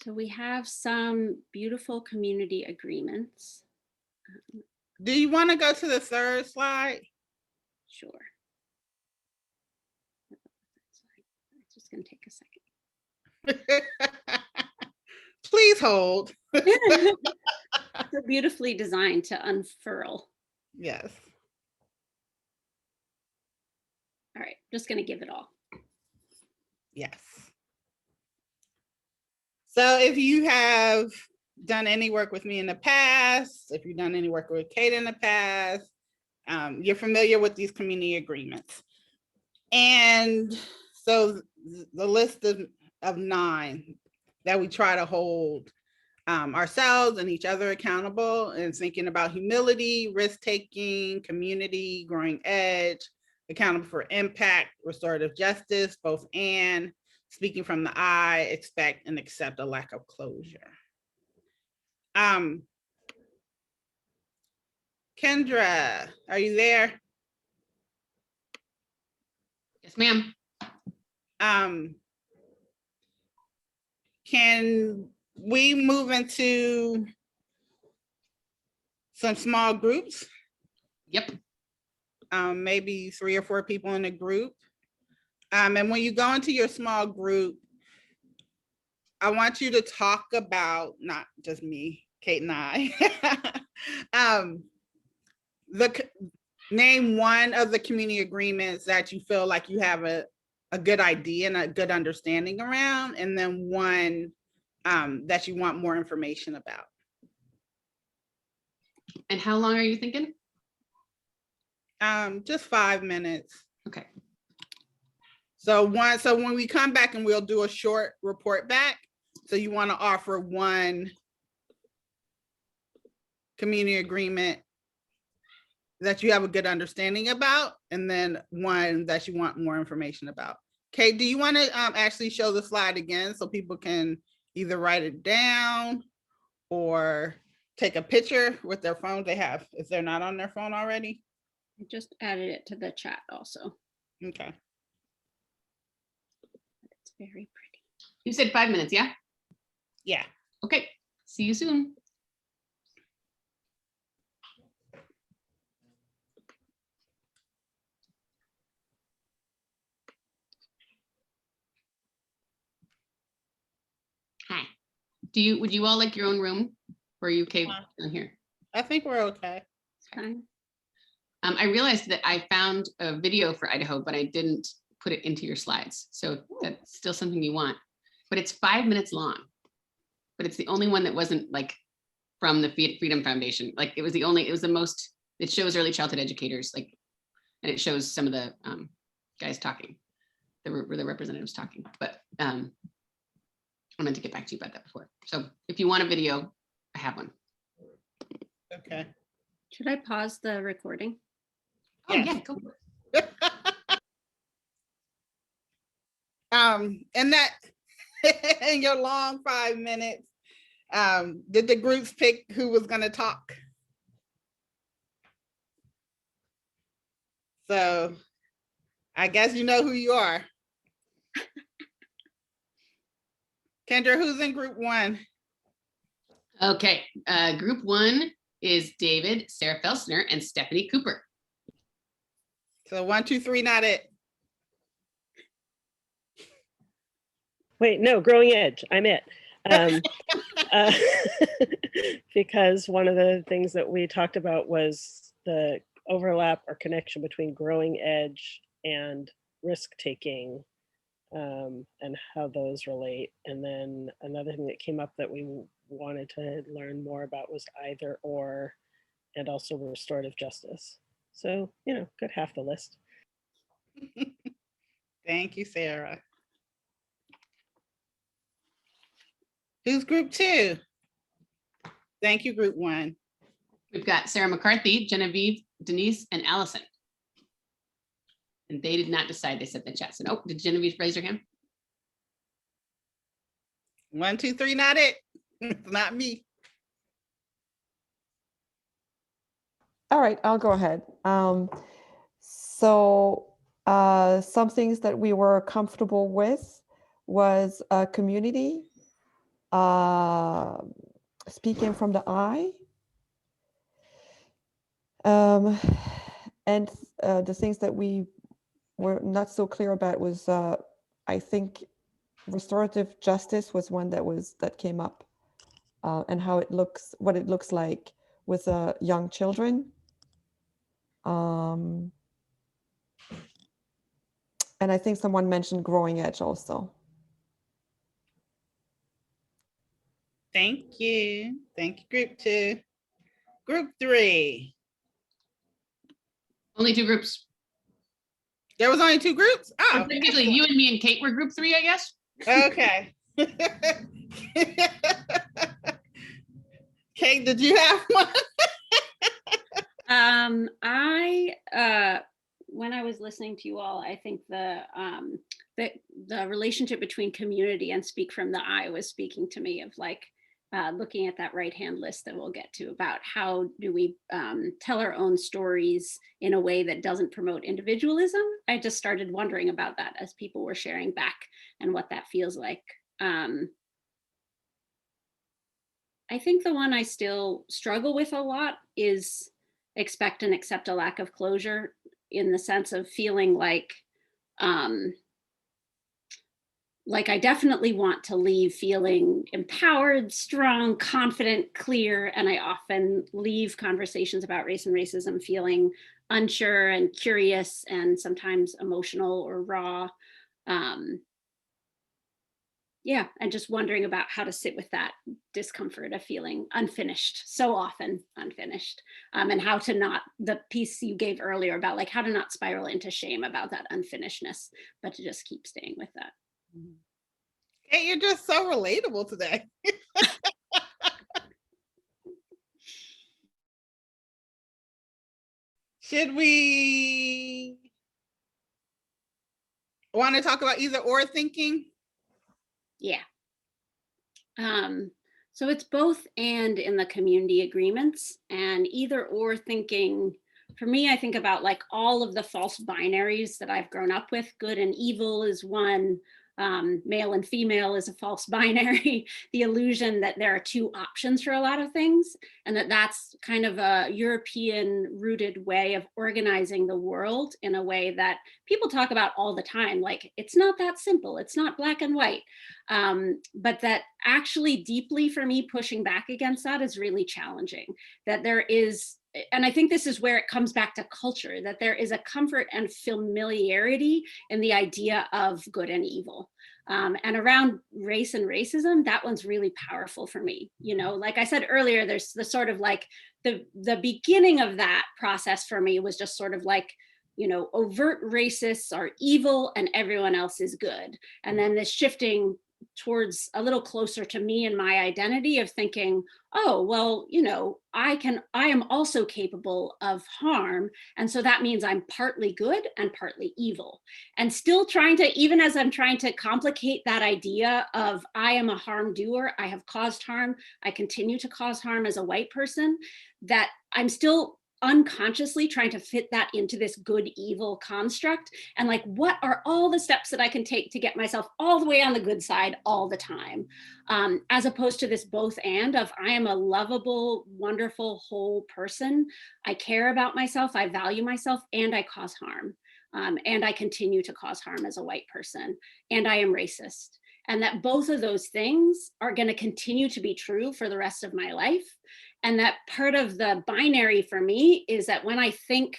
S2: So we have some beautiful community agreements.
S1: Do you want to go to the third slide?
S2: Sure. It's just going to take a second.
S1: Please hold.
S2: They're beautifully designed to unfurl.
S1: Yes.
S2: All right, just going to give it all.
S1: Yes. So if you have done any work with me in the past, if you've done any work with Kate in the past, you're familiar with these community agreements. And so the list of 9 that we try to hold ourselves and each other accountable, and thinking about humility, risk-taking, community, growing edge, accountable for impact, restorative justice, both and, speaking from the I, expect and accept a lack of closure. Kendra, are you there?
S4: Yes, ma'am.
S1: Can we move into some small groups?
S4: Yep.
S1: Maybe 3 or 4 people in a group. And when you go into your small group, I want you to talk about, not just me, Kate and I, name one of the community agreements that you feel like you have a good idea and a good understanding around, and then one that you want more information about.
S4: And how long are you thinking?
S1: Just 5 minutes.
S4: Okay.
S1: So when we come back and we'll do a short report back. So you want to offer one community agreement that you have a good understanding about, and then one that you want more information about. Kate, do you want to actually show the slide again so people can either write it down or take a picture with their phone they have, if they're not on their phone already?
S2: I just added it to the chat also.
S1: Okay.
S2: It's very pretty.
S4: You said 5 minutes, yeah?
S1: Yeah.
S4: Okay, see you soon. Hi. Would you all like your own room? Or are you okay down here?
S1: I think we're okay.
S2: It's fine.
S4: I realized that I found a video for Idaho, but I didn't put it into your slides. So that's still something you want, but it's 5 minutes long. But it's the only one that wasn't like from the Freedom Foundation. Like it was the most, it shows early childhood educators, like, and it shows some of the guys talking, the representatives talking, but I meant to get back to you about that before. So if you want a video, I have one.
S1: Okay.
S2: Should I pause the recording?
S4: Oh
S1: Yes.
S4: yeah, go for it.
S1: And that in your long 5 minutes, did the groups pick who was going to talk? So I guess you know who you are. Kendra, who's in group 1?
S4: Okay, group 1 is David, Sarah Felsner, and Stephanie Cooper.
S1: So 1, 2, 3, not it.
S8: Wait, no, Growing Edge, I'm it. Because one of the things that we talked about was the overlap or connection between Growing Edge and risk-taking, and how those relate. And then another thing that came up that we wanted to learn more about was either or, and also restorative justice. So, good half the list.
S1: Thank you, Sarah. Who's group 2? Thank you, group 1.
S4: We've got Sarah McCarthy, Genevieve, Denise, and Allison. And they did not decide. They said in the chat. So, oh, did Genevieve raise her hand?
S1: 1, 2, 3, not it. It's not me.
S7: All right, I'll go ahead. Some things that we were comfortable with was community, speaking from the I, and the things that we were not so clear about was, I think, restorative justice was one that came up, and how it looks, what it looks like with young children. And I think someone mentioned Growing Edge also.
S1: Thank you. Thank you, group 2. Group 3.
S4: Only 2 groups.
S1: There was only 2 groups?
S4: So
S1: Oh,
S4: technically, you and me and Kate were group 3, I guess.
S1: okay. Kate, did you have one?
S2: When I was listening to you all, I think the relationship between community and speak from the I was speaking to me of like looking at that right-hand list that we'll get to about how do we tell our own stories in a way that doesn't promote individualism. I just started wondering about that as people were sharing back and what that feels like. I think the one I still struggle with a lot is expect and accept a lack of closure, in the sense of feeling like I definitely want to leave feeling empowered, strong, confident, clear, and I often leave conversations about race and racism feeling unsure and curious and sometimes emotional or raw. Yeah, and just wondering about how to sit with that discomfort of feeling unfinished, so often unfinished, and how to not, the piece you gave earlier about like how to not spiral into shame about that unfinishedness, but to just keep staying with that.
S1: Hey, you're just so relatable today. Should we want to talk about either or thinking?
S2: Yeah. So it's both and in the community agreements, and either or thinking, for me, I think about like all of the false binaries that I've grown up with. Good and evil is one, male and female is a false binary, the illusion that there are two options for a lot of things, and that's kind of a European rooted way of organizing the world in a way that people talk about all the time. Like, it's not that simple, it's not black and white. But that actually deeply for me, pushing back against that is really challenging. That there is, and I think this is where it comes back to culture, that there is a comfort and familiarity in the idea of good and evil. And around race and racism, that one's really powerful for me. You know, like I said earlier, there's the sort of like the beginning of that process for me was just sort of like, you know, overt racists are evil and everyone else is good. And then this shifting towards a little closer to me and my identity of thinking, oh, well, you know, I am also capable of harm. And so that means I'm partly good and partly evil. And still trying to, even as I'm trying to complicate that idea of I am a harm doer, I have caused harm, I continue to cause harm as a white person, that I'm still unconsciously trying to fit that into this good evil construct, and like, what are all the steps that I can take to get myself all the way on the good side all the time, as opposed to this both and of I am a lovable, wonderful, whole person, I care about myself, I value myself, and I cause harm, and I continue to cause harm as a white person, and I am racist. And that both of those things are going to continue to be true for the rest of my life. And that part of the binary for me is that when I think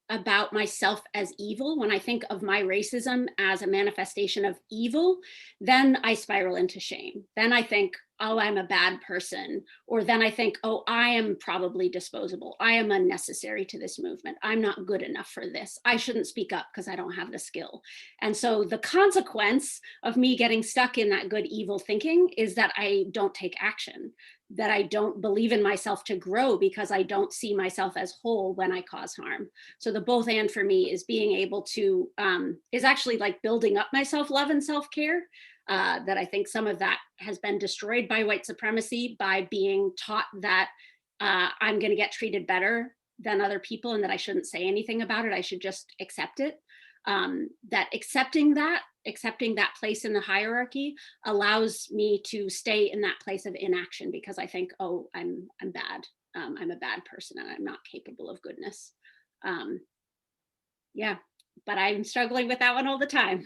S2: about myself as evil, when I think of my racism as a manifestation of evil, then I spiral into shame. Then I think, oh, I'm a bad person. Or then I think, oh, I am probably disposable. I am unnecessary to this movement. I'm not good enough for this. I shouldn't speak up because I don't have the skill. And so the consequence of me getting stuck in that good evil thinking is that I don't take action, that I don't believe in myself to grow because I don't see myself as whole when I cause harm. So the both and for me is being able to, is actually like building up my self-love and self-care. That I think some of that has been destroyed by white supremacy, by being taught that I'm going to get treated better than other people and that I shouldn't say anything about it. I should just accept it. That accepting that place in the hierarchy allows me to stay in that place of inaction because I think, oh, I'm bad. I'm a bad person and I'm not capable of goodness. Yeah, but I'm struggling with that one all the time.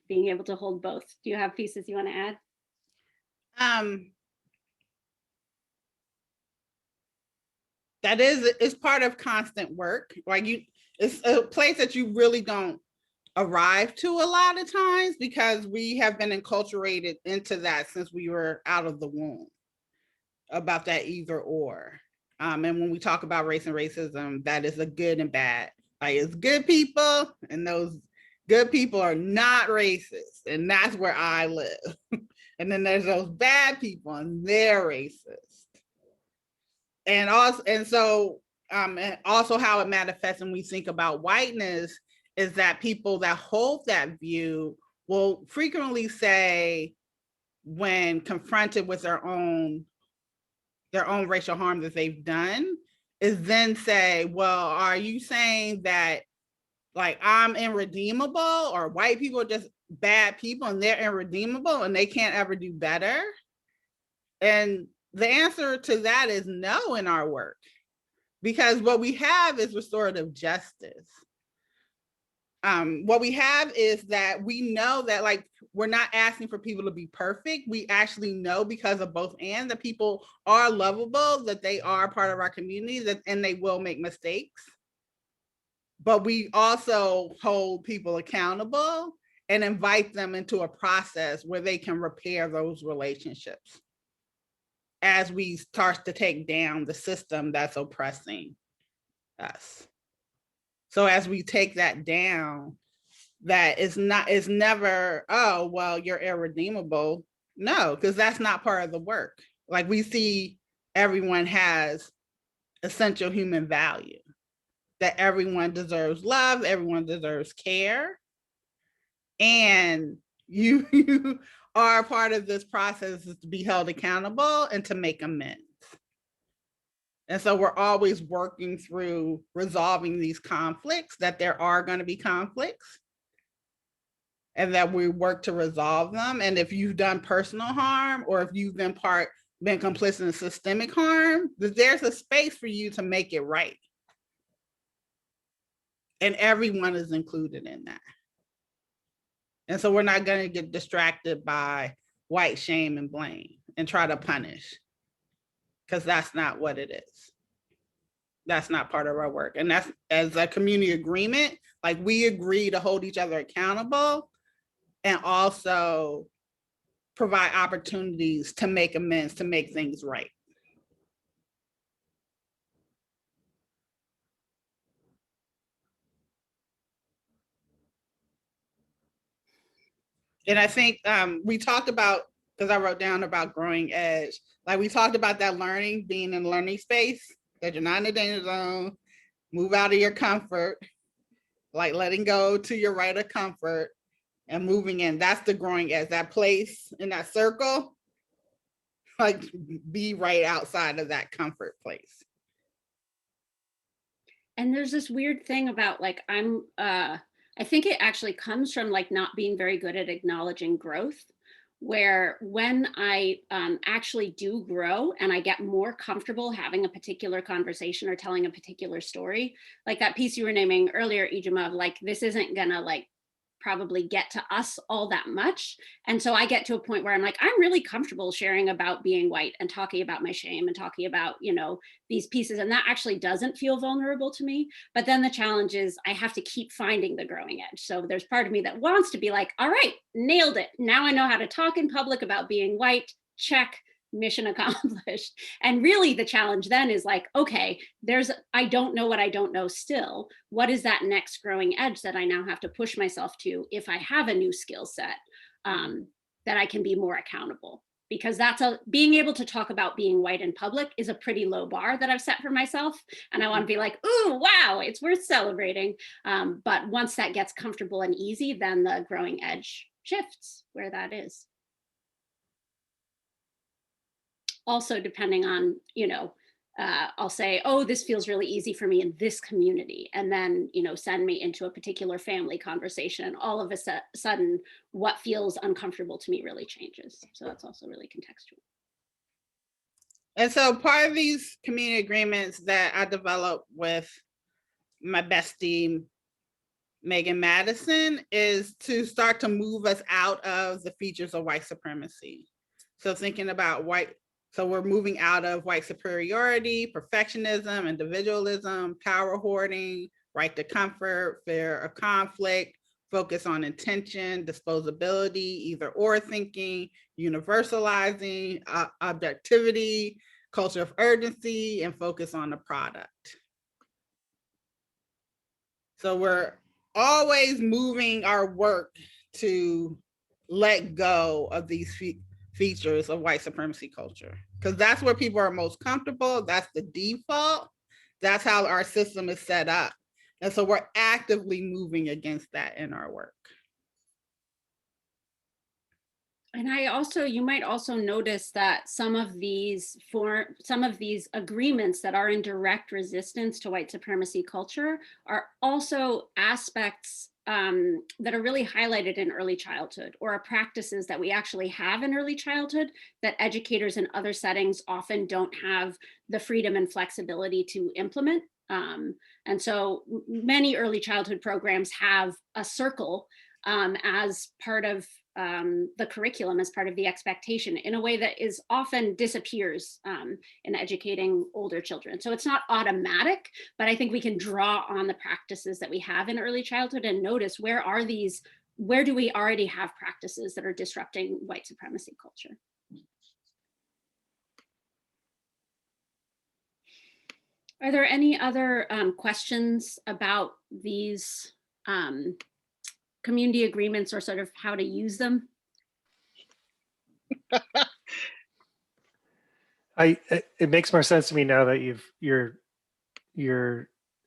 S2: Being able to hold both. Do you have pieces you want to add?
S1: That is part of constant work. Like it's a place that you really don't arrive to a lot of times because we have been enculturated into that since we were out of the womb about that either or. And when we talk about race and racism, that is a good and bad. Like, it's good people, and those good people are not racist, and that's where I live. And then there's those bad people, and they're racist. And also how it manifests when we think about whiteness is that people that hold that view will frequently say, when confronted with their own racial harm that they've done, is then say, well, are you saying that like I'm irredeemable, or white people are just bad people and they're irredeemable and they can't ever do better? And the answer to that is no in our work, because what we have is restorative justice. what we have is that we know that like we're not asking for people to be perfect. We actually know because of both and that people are lovable, that they are part of our community, that and they will make mistakes. But we also hold people accountable and invite them into a process where they can repair those relationships as we start to take down the system that's oppressing us. So as we take that down, that is never, oh, well, you're irredeemable. No, because that's not part of the work. Like we see everyone has essential human value, that everyone deserves love, everyone deserves care. And you are part of this process is to be held accountable and to make amends. And so we're always working through resolving these conflicts, that there are going to be conflicts and that we work to resolve them. And if you've done personal harm or if you've been complicit in systemic harm, there's a space for you to make it right. And everyone is included in that. And so we're not going to get distracted by white shame and blame and try to punish, because that's not what it is. That's not part of our work. And that's as a community agreement, like we agree to hold each other accountable and also provide opportunities to make amends, to make things right. And I think we talked about, because I wrote down about growing edge, like we talked about that learning, being in a learning space, that you're not in the danger zone, move out of your comfort, like letting go to your right of comfort and moving in. That's the growing edge, that place in that circle, like be right outside of that comfort place.
S2: And there's this weird thing about like, I think it actually comes from like not being very good at acknowledging growth, where when I actually do grow and I get more comfortable having a particular conversation or telling a particular story, like that piece you were naming earlier, Ijumaa, of like, this isn't gonna like probably get to us all that much. And so I get to a point where I'm like, I'm really comfortable sharing about being white and talking about my shame and talking about, you know, these pieces. And that actually doesn't feel vulnerable to me. But then the challenge is I have to keep finding the growing edge. So there's part of me that wants to be like, all right, nailed it. Now I know how to talk in public about being white, check, mission accomplished. And really the challenge then is like, okay, I don't know what I don't know still. What is that next growing edge that I now have to push myself to if I have a new skill set that I can be more accountable? Because being able to talk about being white in public is a pretty low bar that I've set for myself. And I want to be like, ooh, wow, it's worth celebrating. But once that gets comfortable and easy, then the growing edge shifts where that is. Also, depending on, you know, I'll say, oh, this feels really easy for me in this community. And then, you know, send me into a particular family conversation. And all of a sudden, what feels uncomfortable to me really changes. So that's also really contextual.
S1: And so part of these community agreements that I developed with my bestie, Megan Madison, is to start to move us out of the features of white supremacy. So thinking about so we're moving out of white superiority, perfectionism, individualism, power hoarding, right to comfort, fear of conflict, focus on intention, disposability, either or thinking, universalizing, objectivity, culture of urgency, and focus on the product. So we're always moving our work to let go of these features of white supremacy culture, because that's where people are most comfortable. That's the default. That's how our system is set up. And so we're actively moving against that in our work.
S2: And you might also notice that some of these agreements that are in direct resistance to white supremacy culture are also aspects that are really highlighted in early childhood, or are practices that we actually have in early childhood that educators in other settings often don't have the freedom and flexibility to implement. And so many early childhood programs have a circle as part of the curriculum, as part of the expectation, in a way that is often disappears in educating older children. So it's not automatic, but I think we can draw on the practices that we have in early childhood and notice where do we already have practices that are disrupting white supremacy culture. Are there any other questions about these community agreements or sort of how to use them?
S9: It makes more sense to me now that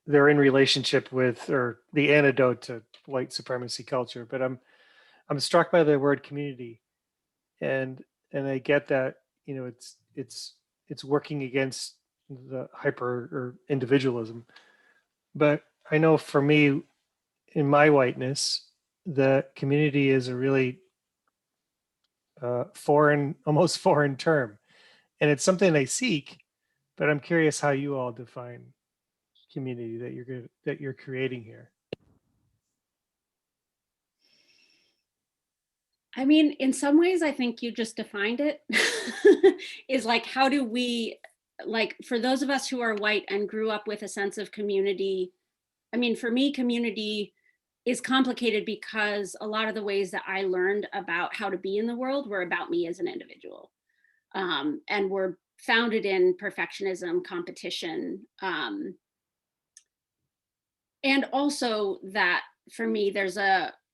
S9: they're in relationship with, or the antidote to, white supremacy culture. But I'm struck by the word community, and I get that, it's working against the hyper or individualism. But I know for me, in my whiteness, the community is a really almost foreign term, and it's something I seek. But I'm curious how you all define community that you're creating here.
S2: I mean, in some ways, I think you just defined it. Is like, how do we, like, for those of us who are white and grew up with a sense of community, I mean, for me, community is complicated because a lot of the ways that I learned about how to be in the world were about me as an individual, and were founded in perfectionism, competition, and also that for me, there's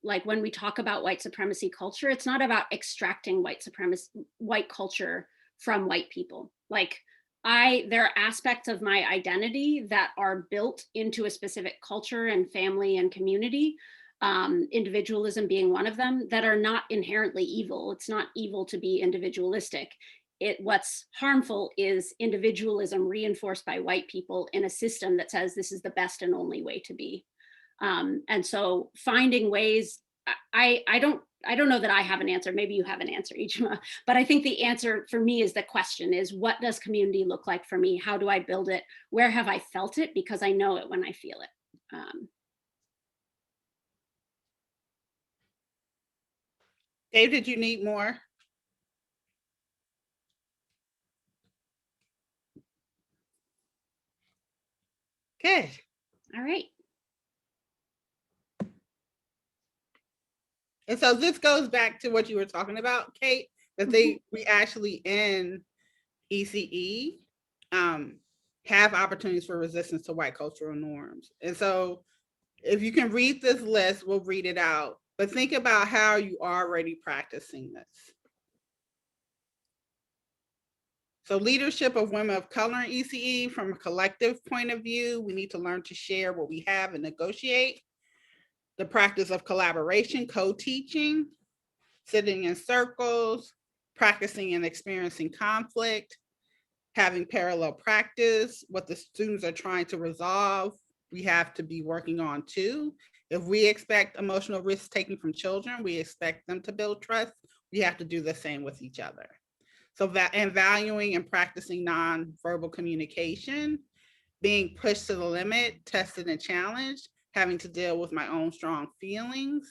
S2: like when we talk about white supremacy culture, it's not about extracting white culture from white people. Like there are aspects of my identity that are built into a specific culture and family and community, individualism being one of them, that are not inherently evil. It's not evil to be individualistic. What's harmful is individualism reinforced by white people in a system that says this is the best and only way to be. And so finding ways, I don't know that I have an answer. Maybe you have an answer, Ijumaa, but I think the answer for me is the question is, what does community look like for me? How do I build it? Where have I felt it? Because I know it when I feel it.
S1: Dave, did you need more? Good.
S2: All right.
S1: And so this goes back to what you were talking about, Kate, that we actually in ECE have opportunities for resistance to white cultural norms. And so if you can read this list, we'll read it out, but think about how you are already practicing this. So leadership of women of color in ECE from a collective point of view, we need to learn to share what we have and negotiate. The practice of collaboration, co-teaching, sitting in circles, practicing and experiencing conflict, having parallel practice, what the students are trying to resolve, we have to be working on too. If we expect emotional risk taking from children, we expect them to build trust, we have to do the same with each other. So and valuing and practicing nonverbal communication, being pushed to the limit, tested and challenged, having to deal with my own strong feelings.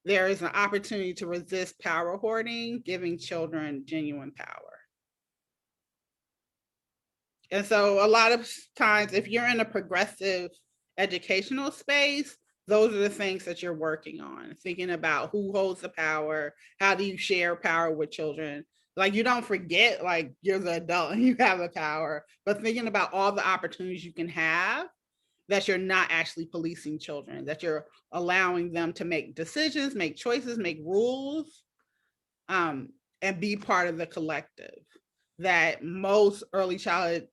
S1: There is an opportunity to resist power hoarding, giving children genuine power. And so a lot of times, if you're in a progressive educational space, those are the things that you're working on, thinking about who holds the power, how do you share power with children? Like, you don't forget, like, you're the adult and you have the power, but thinking about all the opportunities you can have, that you're not actually policing children, that you're allowing them to make decisions, make choices, make rules, and be part of the collective. That most early childhood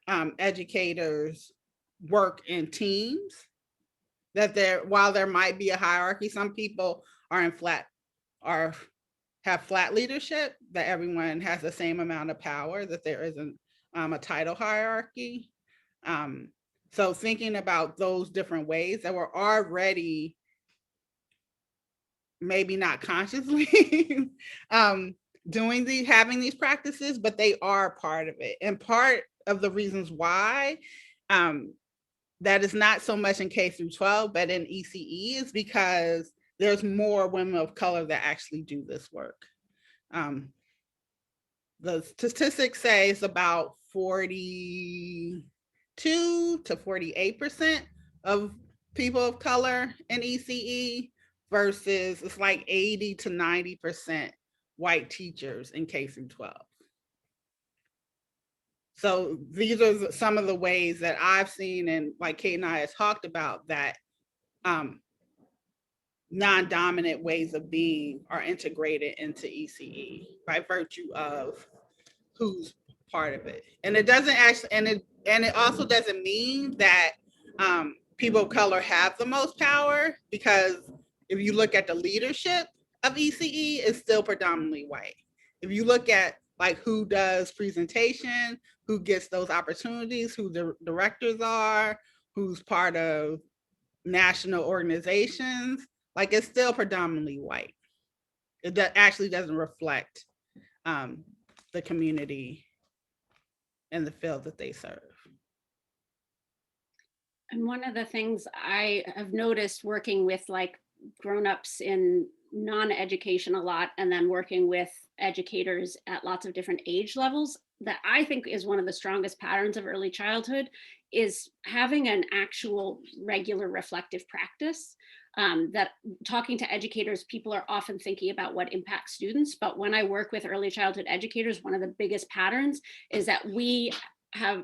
S1: educators work in teams, that while there might be a hierarchy, some people are have flat leadership, that everyone has the same amount of power, that there isn't a title hierarchy. So thinking about those different ways that we're already, maybe not consciously, having these practices, but they are part of it. And part of the reasons why that is not so much in K through 12, but in ECE is because there's more women of color that actually do this work. The statistics say it's about 42 to 48% of people of color in ECE versus it's like 80 to 90% white teachers in K through 12. So these are some of the ways that I've seen, and like Kate and I have talked about, that non-dominant ways of being are integrated into ECE by virtue of who's part of it. And it doesn't actually, and it also doesn't mean that people of color have the most power, because if you look at the leadership of ECE, it's still predominantly white. If you look at like who does presentation, who gets those opportunities, who the directors are, who's part of national organizations, like it's still predominantly white. It actually doesn't reflect the community and the field that they serve.
S2: And one of the things I have noticed working with like grownups in non-education a lot, and then working with educators at lots of different age levels, that I think is one of the strongest patterns of early childhood, is having an actual regular reflective practice. That talking to educators, people are often thinking about what impacts students, but when I work with early childhood educators, one of the biggest patterns is that we have,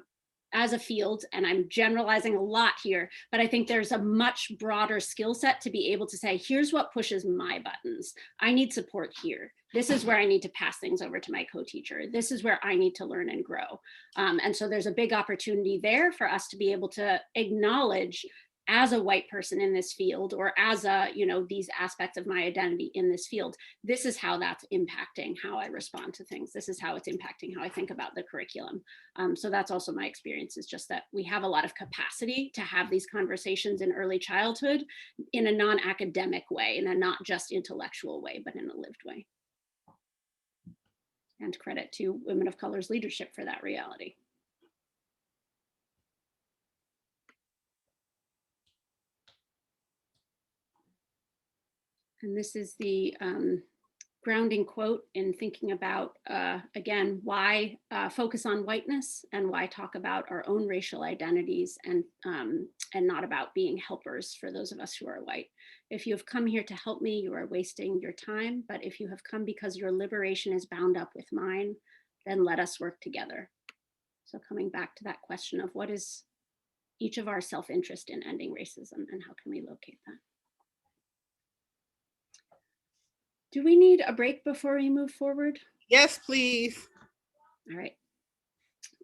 S2: as a field, and I'm generalizing a lot here, but I think there's a much broader skill set to be able to say, here's what pushes my buttons. I need support here. This is where I need to pass things over to my co-teacher. This is where I need to learn and grow. And so there's a big opportunity there for us to be able to acknowledge, as a white person in this field, or as a, you know, these aspects of my identity in this field, this is how that's impacting how I respond to things. This is how it's impacting how I think about the curriculum. So that's also my experience, is just that we have a lot of capacity to have these conversations in early childhood in a non-academic way, in a not just intellectual way, but in a lived way. And credit to women of color's leadership for that reality. And this is the grounding quote in thinking about, again, why focus on whiteness, and why talk about our own racial identities, and not about being helpers for those of us who are white. If you have come here to help me, you are wasting your time. But if you have come because your liberation is bound up with mine, then let us work together. So coming back to that question of what is each of our self-interest in ending racism, and how can we locate that? Do we need a break before we move forward?
S1: Yes, please.
S2: All right.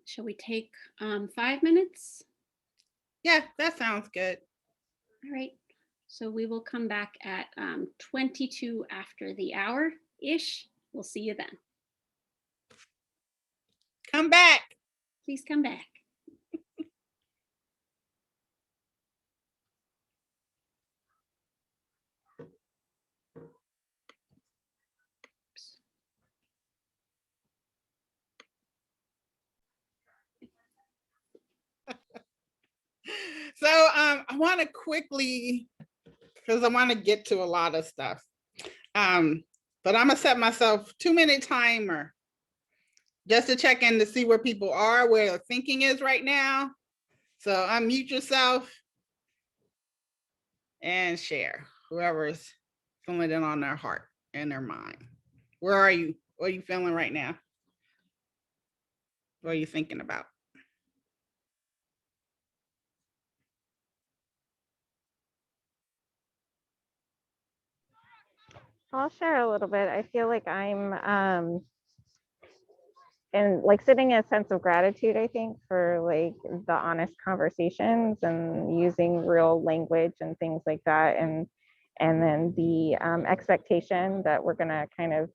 S2: Shall we take 5 minutes?
S1: Yeah, that sounds good.
S2: All right. So we will come back at 22 after the hour-ish. We'll see you then.
S1: Come back.
S2: Please come back.
S1: So I want to quickly, because I want to get to a lot of stuff, but I'm gonna set myself 2-minute timer just to check in to see where people are, where the thinking is right now. So unmute yourself and share, whoever's feeling it on their heart and their mind. Where are you? What are you feeling right now? What are you thinking about?
S10: I'll share a little bit. I feel like I'm and like sitting in a sense of gratitude, I think, for like the honest conversations and using real language and things like that. And then the expectation that we're gonna kind of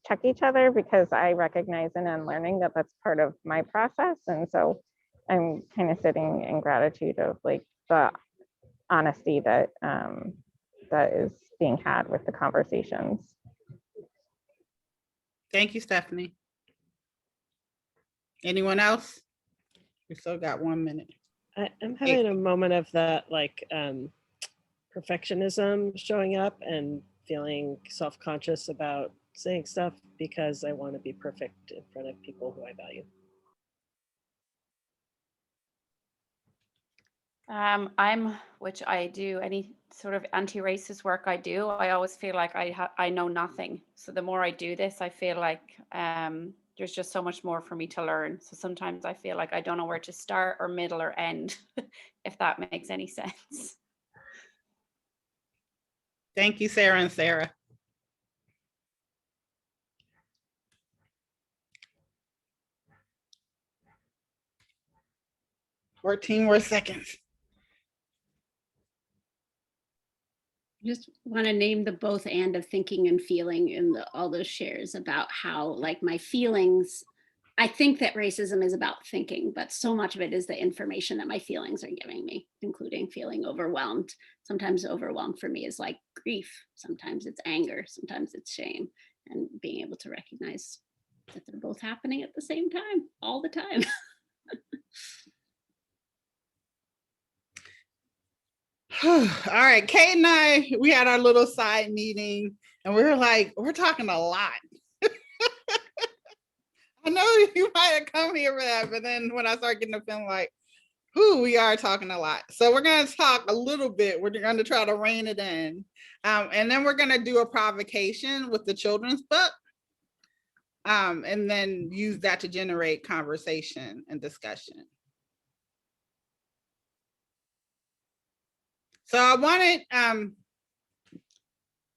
S10: check each other, because I recognize and I'm learning that that's part of my process. And so I'm kind of sitting in gratitude of like the honesty that that is being had with the conversations.
S1: Thank you, Stephanie. Anyone else? We still got 1 minute.
S8: I'm having a moment of that, like perfectionism showing up and feeling self-conscious about saying stuff because I want to be perfect in front of people who I value.
S11: Which I do any sort of anti-racist work I do, I always feel like I know nothing. So the more I do this, I feel like there's just so much more for me to learn. So sometimes I feel like I don't know where to start or middle or end, if that makes any sense.
S1: Thank you, Sarah and Sarah. Fourteen more seconds.
S2: Just want to name the both and of thinking and feeling in all those shares about how, like, my feelings, I think that racism is about thinking, but so much of it is the information that my feelings are giving me, including feeling overwhelmed. Sometimes overwhelmed for me is like grief. Sometimes it's anger. Sometimes it's shame. And being able to recognize that they're both happening at the same time, all the time.
S1: All right, Kate and I, we had our little side meeting and we were like, we're talking a lot. I know you might have come here for that, but then when I start getting the feeling like, we are talking a lot. So we're going to talk a little bit. We're going to try to rein it in. And then we're going to do a provocation with the children's book. And then use that to generate conversation and discussion. So I wanted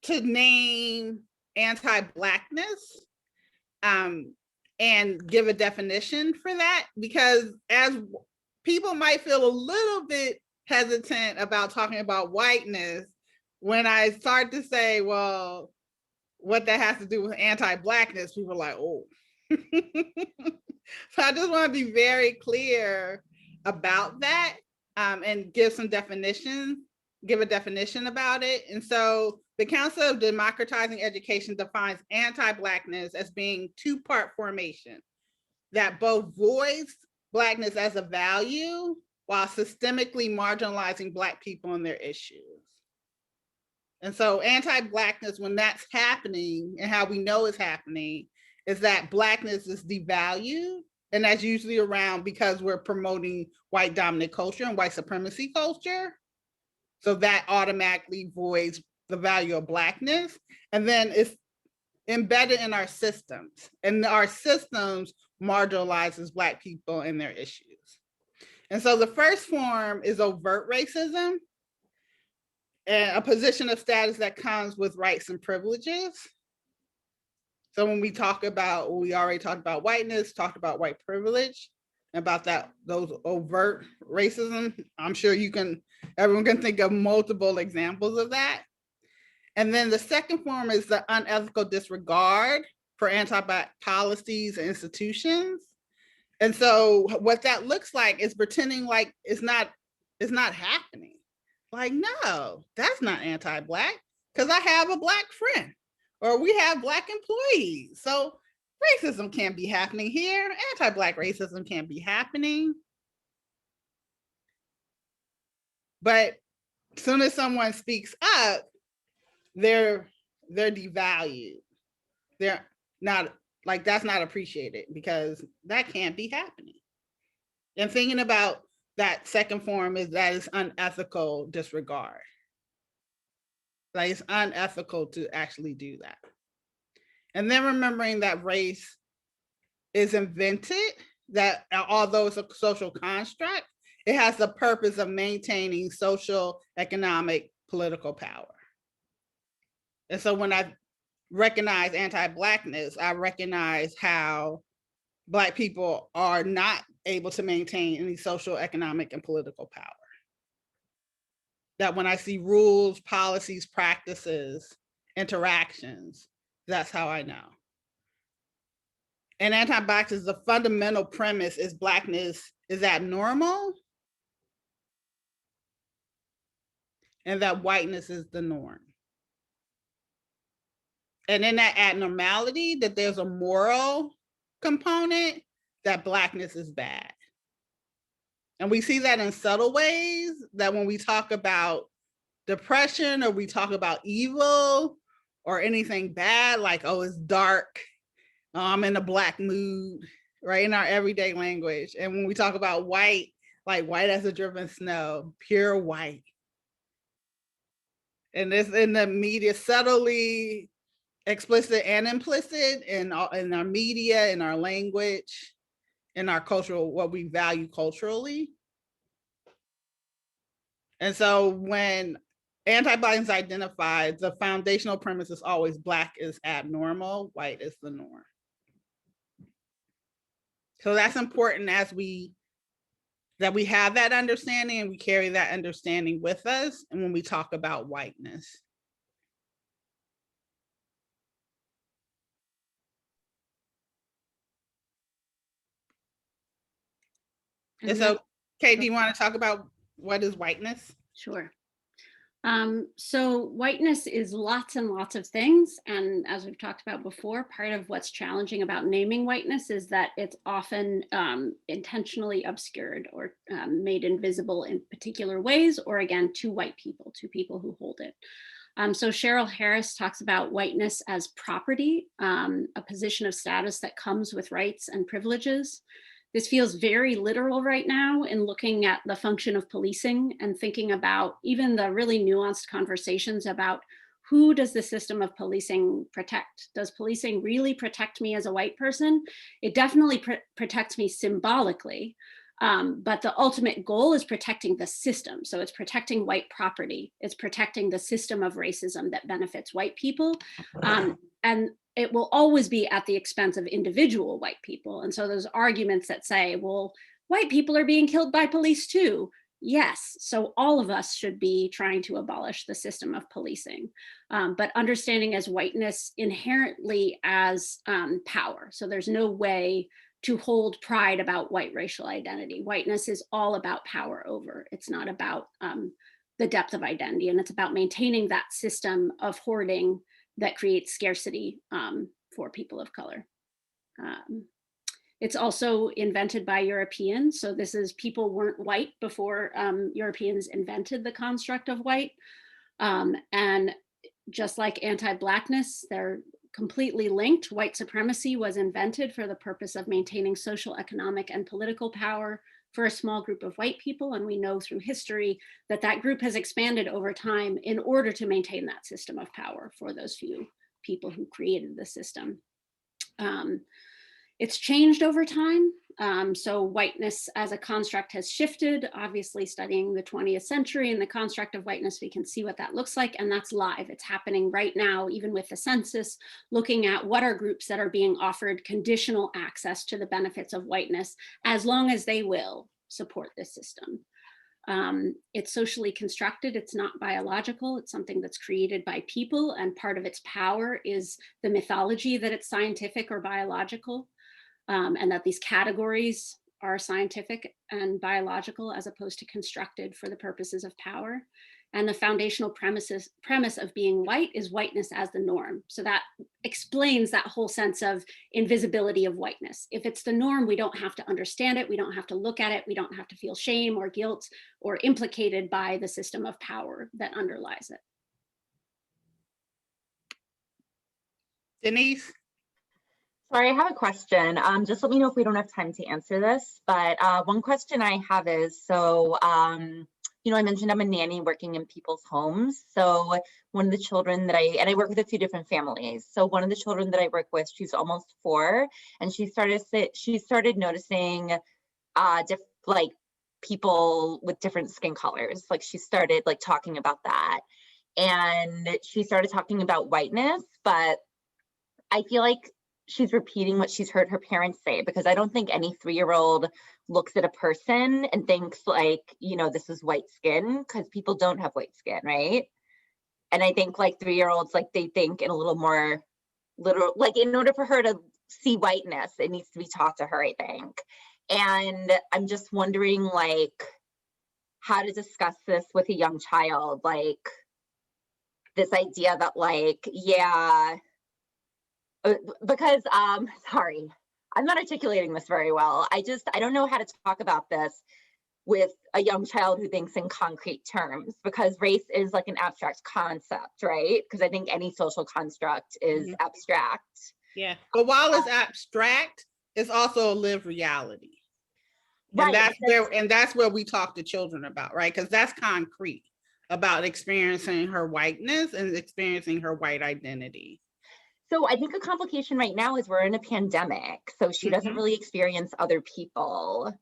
S1: to name anti-Blackness and give a definition for that, because as people might feel a little bit hesitant about talking about whiteness, when I start to say, well, what that has to do with anti-Blackness, people are like, oh. So I just want to be very clear about that and give some definitions, give a definition about it. And so the Council of Democratizing Education defines anti-Blackness as being two-part formation that both voids Blackness as a value while systemically marginalizing Black people and their issues. And so anti-Blackness, when that's happening and how we know it's happening, is that Blackness is devalued. And that's usually around because we're promoting white dominant culture and white supremacy culture. So that automatically voids the value of Blackness. And then it's embedded in our systems. And our systems marginalizes Black people and their issues. And so the first form is overt racism, and a position of status that comes with rights and privileges. So when we talk about, we already talked about whiteness, talked about white privilege, about that, those overt racism, I'm sure everyone can think of multiple examples of that. And then the second form is the unethical disregard for anti-Black policies and institutions. And so what that looks like is pretending like it's not happening. Like, no, that's not anti-Black because I have a Black friend or we have Black employees. So racism can't be happening here. Anti-Black racism can't be happening. But as soon as someone speaks up, they're devalued. They're not, like, that's not appreciated because that can't be happening. And thinking about that second form is that it's unethical disregard. Like, it's unethical to actually do that. And then remembering that race is invented, that although it's a social construct, it has the purpose of maintaining social, economic, political power. And so when I recognize anti-Blackness, I recognize how Black people are not able to maintain any social, economic, and political power. That when I see rules, policies, practices, interactions, that's how I know. And anti-Blackness, the fundamental premise is Blackness is abnormal and that whiteness is the norm. And in that abnormality, that there's a moral component, that Blackness is bad. And we see that in subtle ways, that when we talk about depression or we talk about evil or anything bad, like, oh, it's dark, oh, I'm in a black mood, right, in our everyday language. And when we talk about white, like white as a driven snow, pure white. And this in the media, subtly explicit and implicit in our media, in our language, in our cultural, what we value culturally. And so when anti-Black is identified, the foundational premise is always Black is abnormal, white is the norm. So that's important that we have that understanding and we carry that understanding with us. And when we talk about whiteness. And so, Kate, do you want to talk about what is whiteness?
S2: Sure. So whiteness is lots and lots of things. And as we've talked about before, part of what's challenging about naming whiteness is that it's often intentionally obscured or made invisible in particular ways, or again, to white people, to people who hold it. So Cheryl Harris talks about whiteness as property, a position of status that comes with rights and privileges. This feels very literal right now in looking at the function of policing and thinking about even the really nuanced conversations about who does the system of policing protect? Does policing really protect me as a white person? It definitely protects me symbolically, but the ultimate goal is protecting the system. So it's protecting white property. It's protecting the system of racism that benefits white people. And it will always be at the expense of individual white people. And so there's arguments that say, well, white people are being killed by police too. Yes, so all of us should be trying to abolish the system of policing, but understanding as whiteness inherently as power. So there's no way to hold pride about white racial identity. Whiteness is all about power over. It's not about the depth of identity, and it's about maintaining that system of hoarding that creates scarcity for people of color. It's also invented by Europeans. So this is, people weren't white before Europeans invented the construct of white. And just like anti-Blackness, they're completely linked. White supremacy was invented for the purpose of maintaining social, economic, and political power for a small group of white people. And we know through history that that group has expanded over time in order to maintain that system of power for those few people who created the system. It's changed over time. So whiteness as a construct has shifted. Obviously, studying the 20th century and the construct of whiteness, we can see what that looks like, and that's live. It's happening right now, even with the census, looking at what are groups that are being offered conditional access to the benefits of whiteness, as long as they will support this system. It's socially constructed, it's not biological, it's something that's created by people, and part of its power is the mythology that it's scientific or biological. And that these categories are scientific and biological as opposed to constructed for the purposes of power. And the foundational premise of being white is whiteness as the norm. So that explains that whole sense of invisibility of whiteness. If it's the norm, we don't have to understand it, we don't have to look at it, we don't have to feel shame or guilt or implicated by the system of power that underlies it.
S1: Denise?
S3: Sorry, I have a question. Just let me know if we don't have time to answer this, but one question I have is, so, you know, I mentioned I'm a nanny working in people's homes. So one of the children that I work with a few different families. So one of the children that I work with, she's almost 4, and she started noticing like people with different skin colors. Like she started like talking about that, and she started talking about whiteness, but I feel like she's repeating what she's heard her parents say, because I don't think any 3-year-old looks at a person and thinks like, you know, this is white skin, because people don't have white skin, right? And I think like 3-year-olds, like they think in a little more literal, like in order for her to see whiteness, it needs to be taught to her, I think. And I'm just wondering like how to discuss this with a young child, like this idea that like, yeah, because sorry, I'm not articulating this very well. I don't know how to talk about this with a young child who thinks in concrete terms, because race is like an abstract concept, right? Because I think any social construct is abstract.
S1: Yeah, but while it's abstract, it's also a lived reality.
S3: Right.
S1: And that's where we talk to children about, right? Because that's concrete about experiencing her whiteness and experiencing her white identity.
S3: So I think a complication right now is we're in a pandemic. So she doesn't really experience other people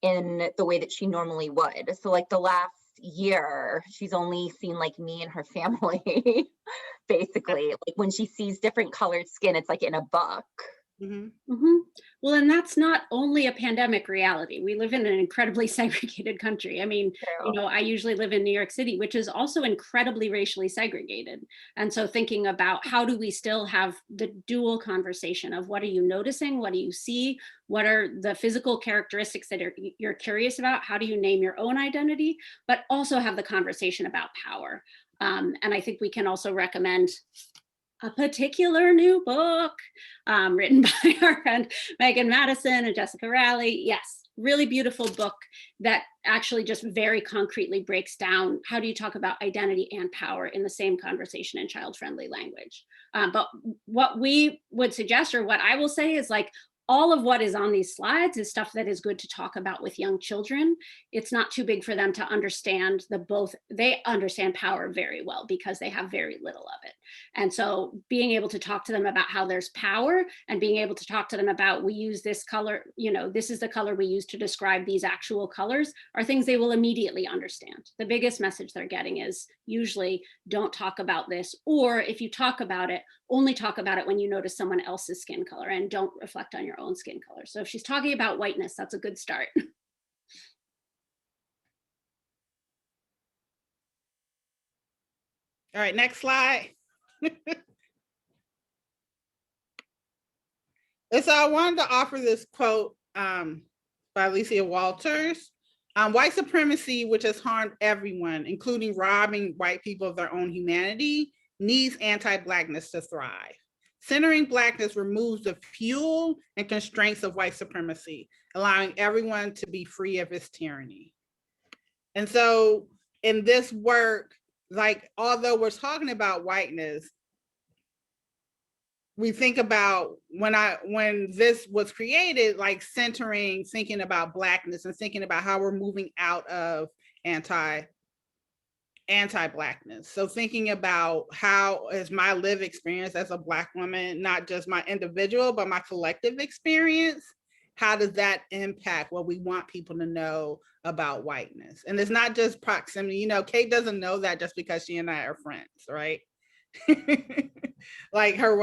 S3: in the way that she normally would. So like the last year, she's only seen like me and her family, basically. Like when she sees different colored skin, it's like in a book.
S2: Well, and that's not only a pandemic reality. We live in an incredibly segregated country. I mean, you know, I usually live in New York City, which is also incredibly racially segregated. And so thinking about how do we still have the dual conversation of what are you noticing? What do you see? What are the physical characteristics that you're curious about? How do you name your own identity? But also have the conversation about power. And I think we can also recommend a particular new book written by our friend Megan Madison and Jessica Rowley. Yes, really beautiful book that actually just very concretely breaks down how do you talk about identity and power in the same conversation in child-friendly language. But what we would suggest, or what I will say, is like all of what is on these slides is stuff that is good to talk about with young children. It's not too big for them to understand they understand power very well because they have very little of it. And so being able to talk to them about how there's power and being able to talk to them about we use this color, you know, this is the color we use to describe these actual colors are things they will immediately understand. The biggest message they're getting is usually don't talk about this, or if you talk about it, only talk about it when you notice someone else's skin color and don't reflect on your own skin color. So if she's talking about whiteness, that's a good start.
S1: All right, next slide. And so I wanted to offer this quote by Alicia Walters. White supremacy, which has harmed everyone, including robbing white people of their own humanity, needs anti-Blackness to thrive. Centering Blackness removes the fuel and constraints of white supremacy, allowing everyone to be free of its tyranny. And so in this work, like, although we're talking about whiteness, we think about when this was created, like centering, thinking about Blackness and thinking about how we're moving out of anti-Blackness. So thinking about how is my lived experience as a Black woman, not just my individual, but my collective experience, how does that impact what we want people to know about whiteness? And it's not just proximity. You know, Kate doesn't know that just because she and I are friends, right? Like her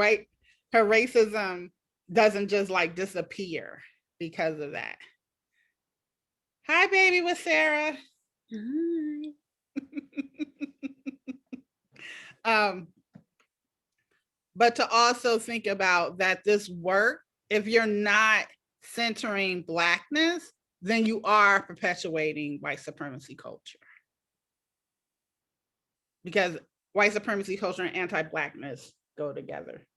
S1: racism doesn't just like disappear because of that. Hi, baby, with Sarah.
S2: Hi.
S1: But to also think about that this work, if you're not centering Blackness, then you are perpetuating white supremacy culture. Because white supremacy culture and anti-Blackness go together.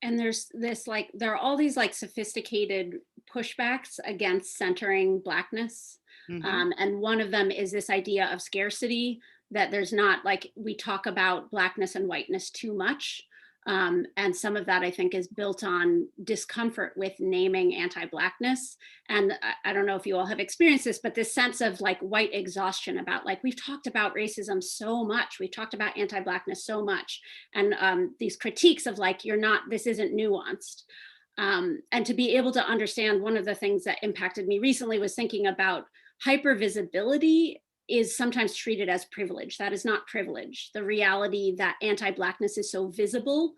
S2: And there's this like, there are all these like sophisticated pushbacks against centering Blackness. And one of them is this idea of scarcity, that there's not like, we talk about Blackness and whiteness too much. And some of that I think is built on discomfort with naming anti-Blackness. And I don't know if you all have experienced this, but this sense of like white exhaustion about like, we've talked about racism so much, we've talked about anti-Blackness so much. And these critiques of like, this isn't nuanced. And to be able to understand, one of the things that impacted me recently was thinking about hypervisibility is sometimes treated as privilege. That is not privilege. The reality that anti-Blackness is so visible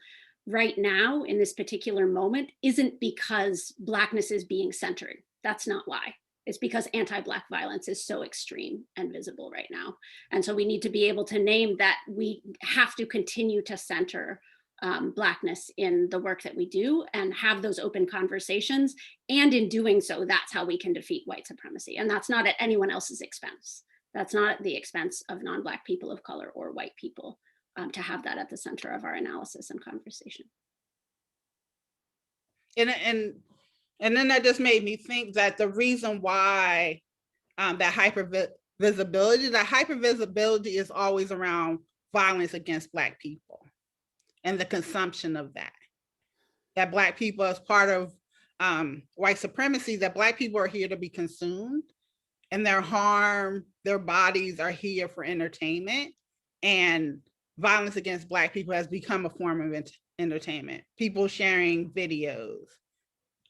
S2: right now in this particular moment isn't because Blackness is being centered. That's not why. It's because anti-Black violence is so extreme and visible right now. And so we need to be able to name that we have to continue to center Blackness in the work that we do and have those open conversations. And in doing so, that's how we can defeat white supremacy. And that's not at anyone else's expense. That's not at the expense of non-Black people of color or white people, to have that at the center of our analysis and conversation.
S1: And And then that just made me think that the reason why that hypervisibility is always around violence against Black people and the consumption of that. That Black people, as part of white supremacy, that Black people are here to be consumed, and their bodies are here for entertainment, and violence against Black people has become a form of entertainment. People sharing videos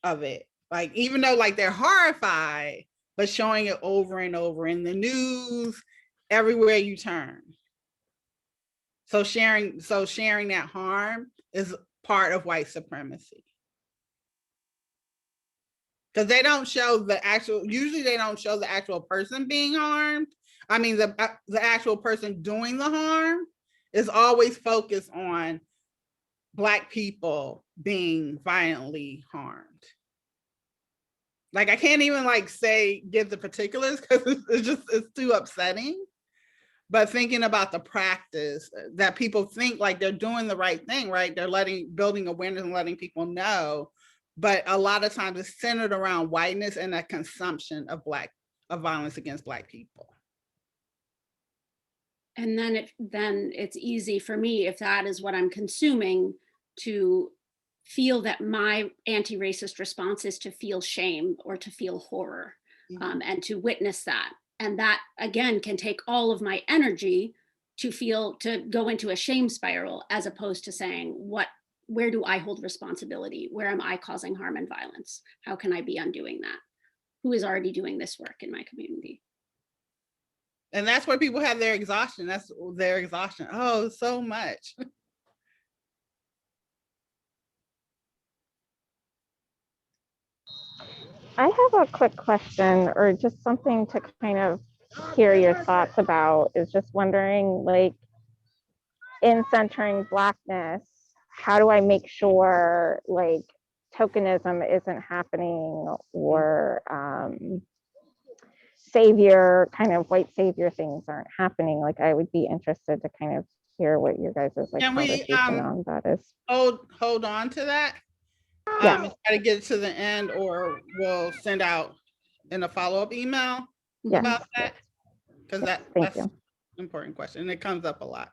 S1: of it, like, even though like they're horrified, but showing it over and over in the news, everywhere you turn. So sharing that harm is part of white supremacy. Because they don't show usually they don't show the actual person being harmed. I mean, the actual person doing the harm is always focused on Black people being violently harmed. Like, I can't even like give the particulars because it's too upsetting. But thinking about the practice, that people think like they're doing the right thing, right? They're building awareness and letting people know. But a lot of times it's centered around whiteness and the consumption of violence against Black people.
S2: And then it's easy for me, if that is what I'm consuming, to feel that my anti-racist response is to feel shame or to feel horror, and to witness that. And that, again, can take all of my energy to go into a shame spiral, as opposed to saying, where do I hold responsibility? Where am I causing harm and violence? How can I be undoing that? Who is already doing this work in my community?
S1: And that's where people have their exhaustion. That's their exhaustion. Oh, so much.
S10: I have a quick question, or just something to kind of hear your thoughts about. Is just wondering, like, in centering Blackness, how do I make sure like tokenism isn't happening, or white savior things aren't happening? Like, I would be interested to kind of hear what your guys' like conversation on that is.
S1: Hold on to that. Try to get it to the end, or we'll send out in a follow-up email about that, because that's an important question and it comes up a lot.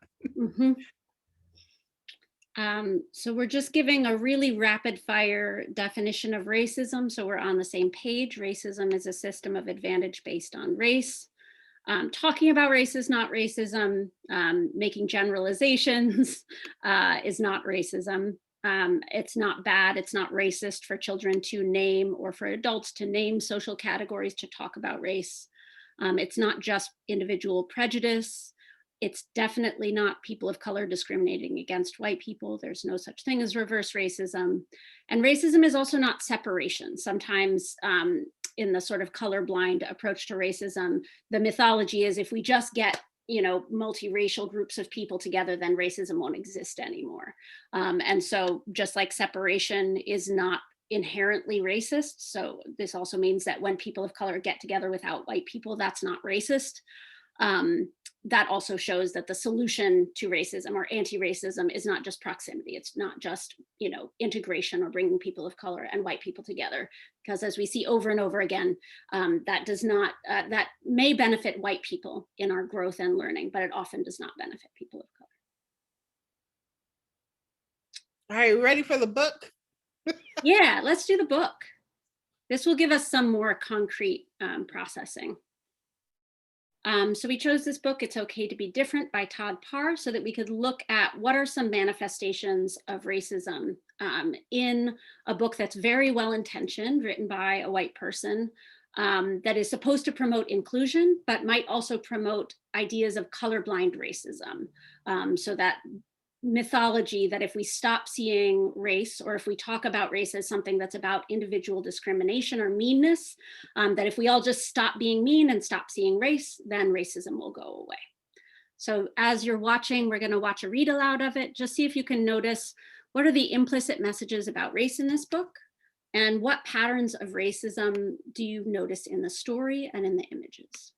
S2: So we're just giving a really rapid fire definition of racism, so we're on the same page. Racism is a system of advantage based on race. Talking about race is not racism. Making generalizations is not racism. It's not bad, it's not racist for children to name, or for adults to name, social categories to talk about race. It's not just individual prejudice. It's definitely not people of color discriminating against white people. There's no such thing as reverse racism. And racism is also not separation. Sometimes in the sort of colorblind approach to racism, the mythology is if we just get multiracial groups of people together, then racism won't exist anymore. And so just like separation is not inherently racist, so this also means that when people of color get together without white people, that's not racist. That also shows that the solution to racism or anti-racism is not just proximity. It's not just, integration or bringing people of color and white people together, because as we see over and over again, that may benefit white people in our growth and learning, but it often does not benefit people of color.
S1: All right, ready for the book?
S2: Yeah, let's do the book. This will give us some more concrete processing. So we chose this book, It's Okay to Be Different by Todd Parr, so that we could look at what are some manifestations of racism in a book that's very well-intentioned, written by a white person, that is supposed to promote inclusion, but might also promote ideas of colorblind racism. So that mythology that if we stop seeing race, or if we talk about race as something that's about individual discrimination or meanness, that if we all just stop being mean and stop seeing race, then racism will go away. So as you're watching, we're going to watch a read aloud of it. Just see if you can notice what are the implicit messages about race in this book, and what patterns of racism do you notice in the story and in the images.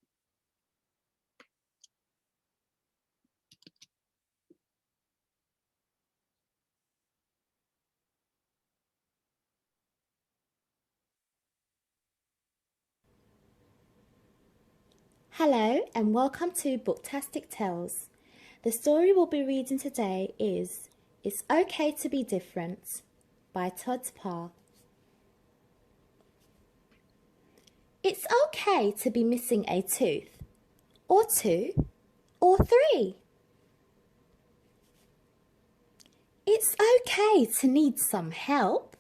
S12: Hello and welcome to Booktastic Tales. The story we'll be reading today is It's Okay to Be Different by Todd Parr. It's okay to be missing a tooth, or two, or three. It's okay to need some help.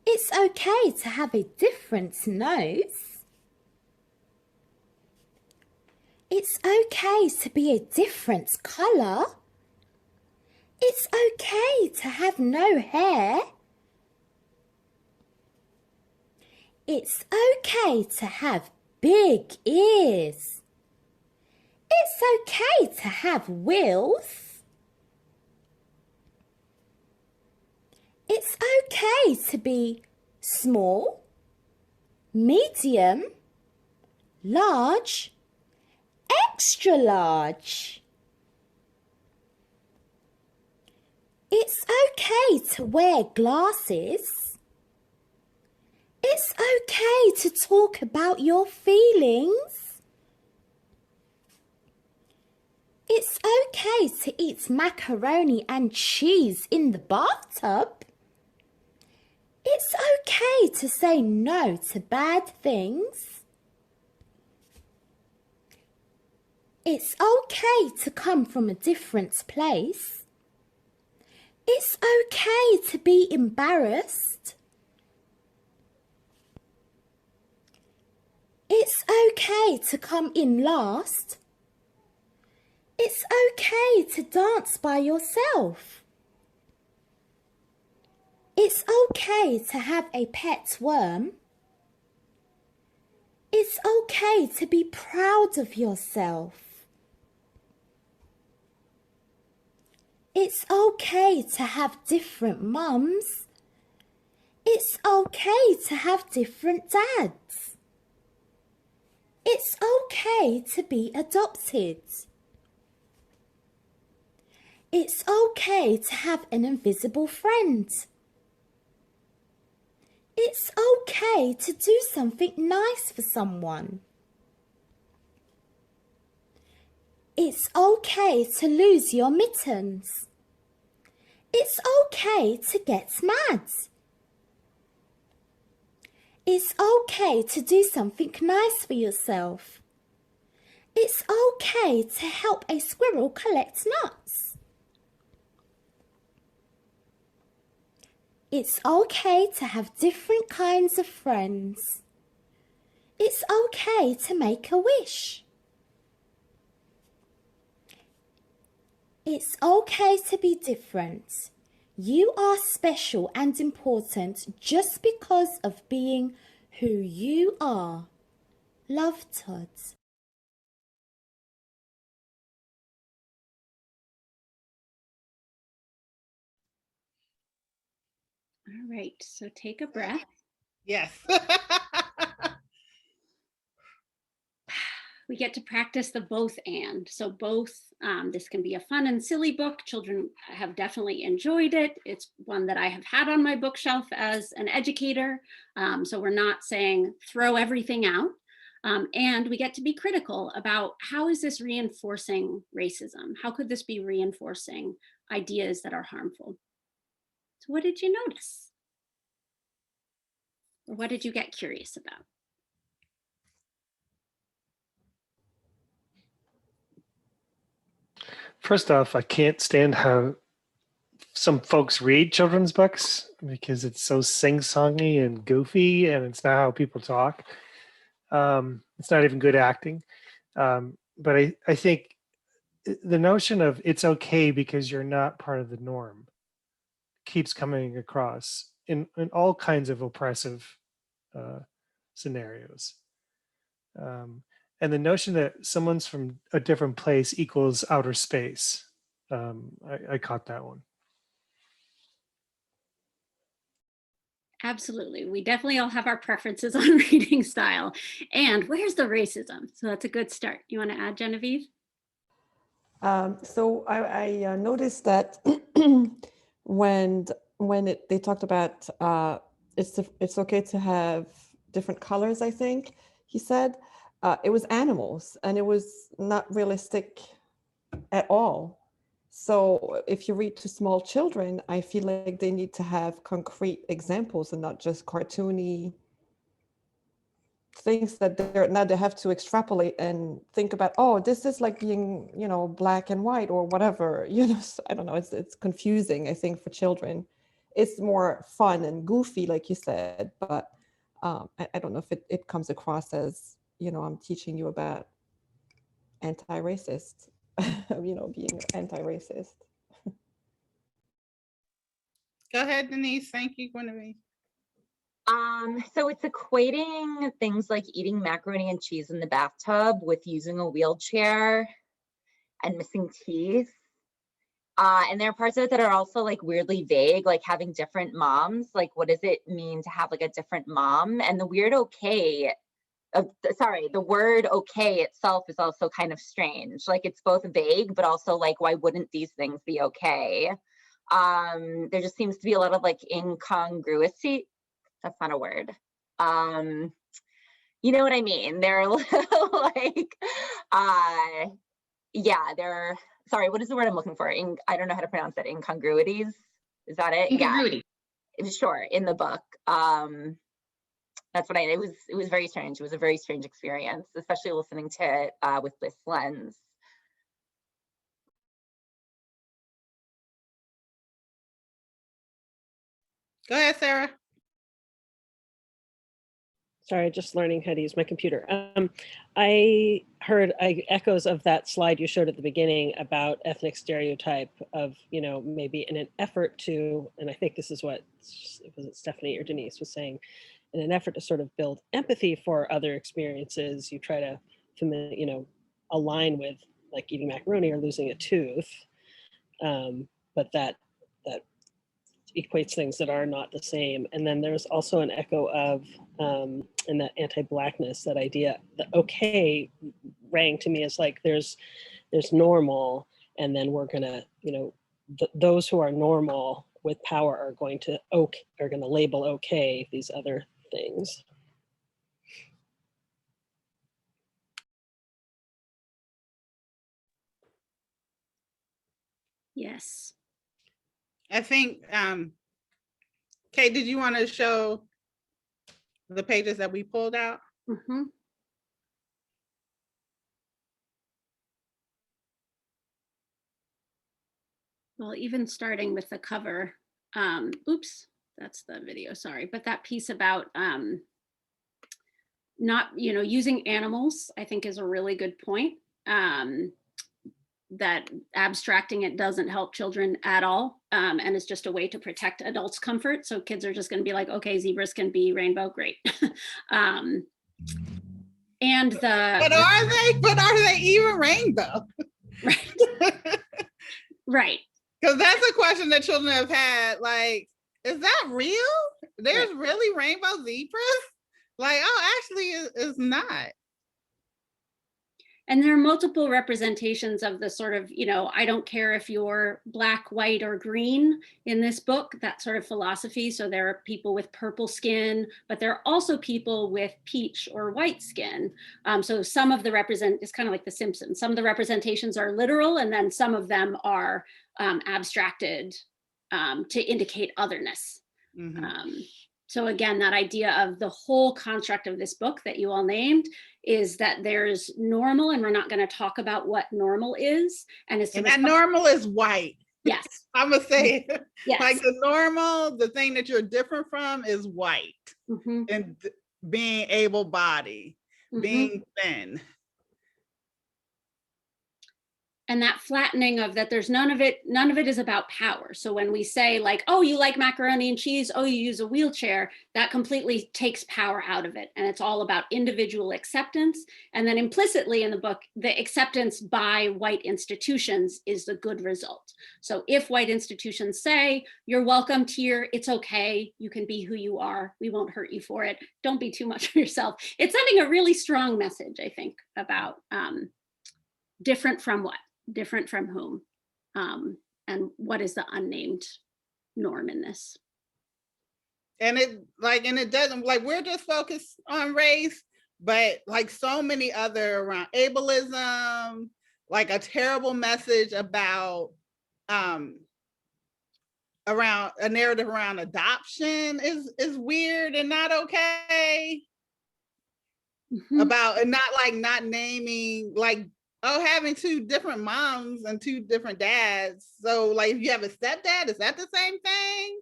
S12: It's okay to have a different nose. It's okay to be a different colour. It's okay to have no hair. It's okay to have big ears. It's okay to have wheels. It's okay to be small, medium, large, extra large. It's okay to wear glasses. It's okay to talk about your feelings. It's okay to eat macaroni and cheese in the bathtub. It's okay to say no to bad things. It's okay to come from a different place. It's okay to be embarrassed. It's okay to come in last. It's okay to dance by yourself. It's okay to have a pet worm. It's okay to be proud of yourself. It's okay to have different mums. It's okay to have different dads. It's okay to be adopted. It's okay to have an invisible friend. It's okay to do something nice for someone. It's okay to lose your mittens. It's okay to get mad. It's okay to do something nice for yourself. It's okay to help a squirrel collect nuts. It's okay to have different kinds of friends. It's okay to make a wish. It's okay to be different. You are special and important just because of being who you are. Love, Todd.
S2: All right, so take a breath.
S1: Yes.
S2: We get to practice the both and. So both, this can be a fun and silly book. Children have definitely enjoyed it. It's one that I have had on my bookshelf as an educator. So we're not saying throw everything out. And we get to be critical about how is this reinforcing racism? How could this be reinforcing ideas that are harmful? So what did you notice? Or what did you get curious about?
S9: First off, I can't stand how some folks read children's books because it's so sing-songy and goofy, and it's not how people talk. It's not even good acting. But I think the notion of it's okay because you're not part of the norm keeps coming across in all kinds of oppressive scenarios. And the notion that someone's from a different place equals outer space. I caught that one.
S2: Absolutely. We definitely all have our preferences on reading style. And where's the racism? So that's a good start. You want to add, Genevieve?
S7: So I noticed that when they talked about it's okay to have different colors, I think he said. It was animals, and it was not realistic at all. So if you read to small children, I feel like they need to have concrete examples and not just cartoony things that now they have to extrapolate and think about, oh, this is like being, black and white or whatever, so I don't know, it's confusing, I think, for children. It's more fun and goofy, like you said, but I don't know if it comes across as, I'm teaching you about anti-racist, being anti-racist.
S1: Go ahead, Denise. Thank you, Guinevere.
S3: So it's equating things like eating macaroni and cheese in the bathtub with using a wheelchair and missing teeth. And there are parts of it that are also like weirdly vague, like having different moms. Like, what does it mean to have like a different mom? And the word okay itself is also kind of strange. Like, it's both vague, but also like, why wouldn't these things be okay? There just seems to be a lot of like incongruity. That's not a word. You know what I mean? They're like, yeah, they're, sorry, what is the word I'm looking for? I don't know how to pronounce that. Incongruities? Is that it?
S4: Incongruity.
S3: Yeah, sure, in the book. That's what it was very strange. It was a very strange experience, especially listening to it with this lens.
S1: Go ahead, Sarah.
S8: Sorry, just learning how to use my computer. I heard echoes of that slide you showed at the beginning about ethnic stereotype of, maybe in an effort to, and I think this is what, was it Stephanie or Denise was saying, in an effort to sort of build empathy for other experiences, you try to, align with like eating macaroni or losing a tooth, but that equates things that are not the same. And then there's also an echo of, in that anti-Blackness, that idea, the okay rang to me as like, there's normal, and then we're gonna, those who are normal with power are going to label okay these other things.
S2: Yes.
S1: I think, Kate, did you want to show the pages that we pulled out?
S2: Mm-hmm. Well, even starting with the cover, oops, that's the video, sorry, but that piece about not, using animals, I think is a really good point. That abstracting it doesn't help children at all, and it's just a way to protect adults' comfort. So kids are just going to be like, okay, zebras can be rainbow, great. And
S1: But are they even rainbow?
S2: Right. Right.
S1: Because that's a question that children have had. Like, is that real? There's really rainbow zebras? Like, oh, actually, it's not.
S2: And there are multiple representations of the sort of, I don't care if you're black, white, or green in this book, that sort of philosophy. So there are people with purple skin, but there are also people with peach or white skin. So some of the it's kind of like The Simpsons. Some of the representations are literal, and then some of them are abstracted to indicate otherness. Mm-hmm. So again, that idea of the whole construct of this book that you all named is that there's normal, and we're not going to talk about what normal is. And
S1: that normal is white.
S2: Yes.
S1: I'm going to say it.
S2: Yes.
S1: Like the normal, the thing that you're different from is white.
S2: Mm-hmm.
S1: And being able-bodied, mm-hmm. being thin.
S2: And that flattening of that, there's none of it is about power. So when we say like, oh, you like macaroni and cheese, oh, you use a wheelchair, that completely takes power out of it. And it's all about individual acceptance. And then implicitly in the book, the acceptance by white institutions is the good result. So if white institutions say, you're welcome here, it's okay, you can be who you are, we won't hurt you for it, don't be too much for yourself. It's sending a really strong message, I think, about different from what? Different from whom, and what is the unnamed norm in this?
S1: And it doesn't, like, we're just focused on race, but like so many other around ableism, like a terrible message about around a narrative around adoption is weird and not okay. About and not naming like, oh, having two different moms and two different dads. So like if you have a stepdad, is that the same thing?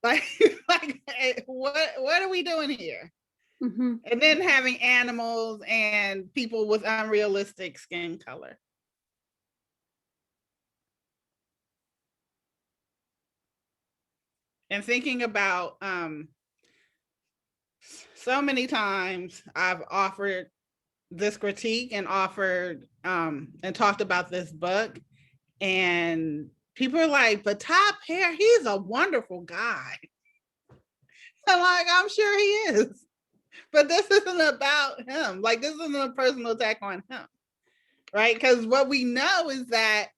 S1: Like what are we doing here? And then having animals and people with unrealistic skin color. And thinking about so many times I've offered this critique and offered and talked about this book, and people are like, but Top Hair, he's a wonderful guy. I'm like, I'm sure he is, but this isn't about him. Like, this isn't a personal attack on him, right? Because what we know is that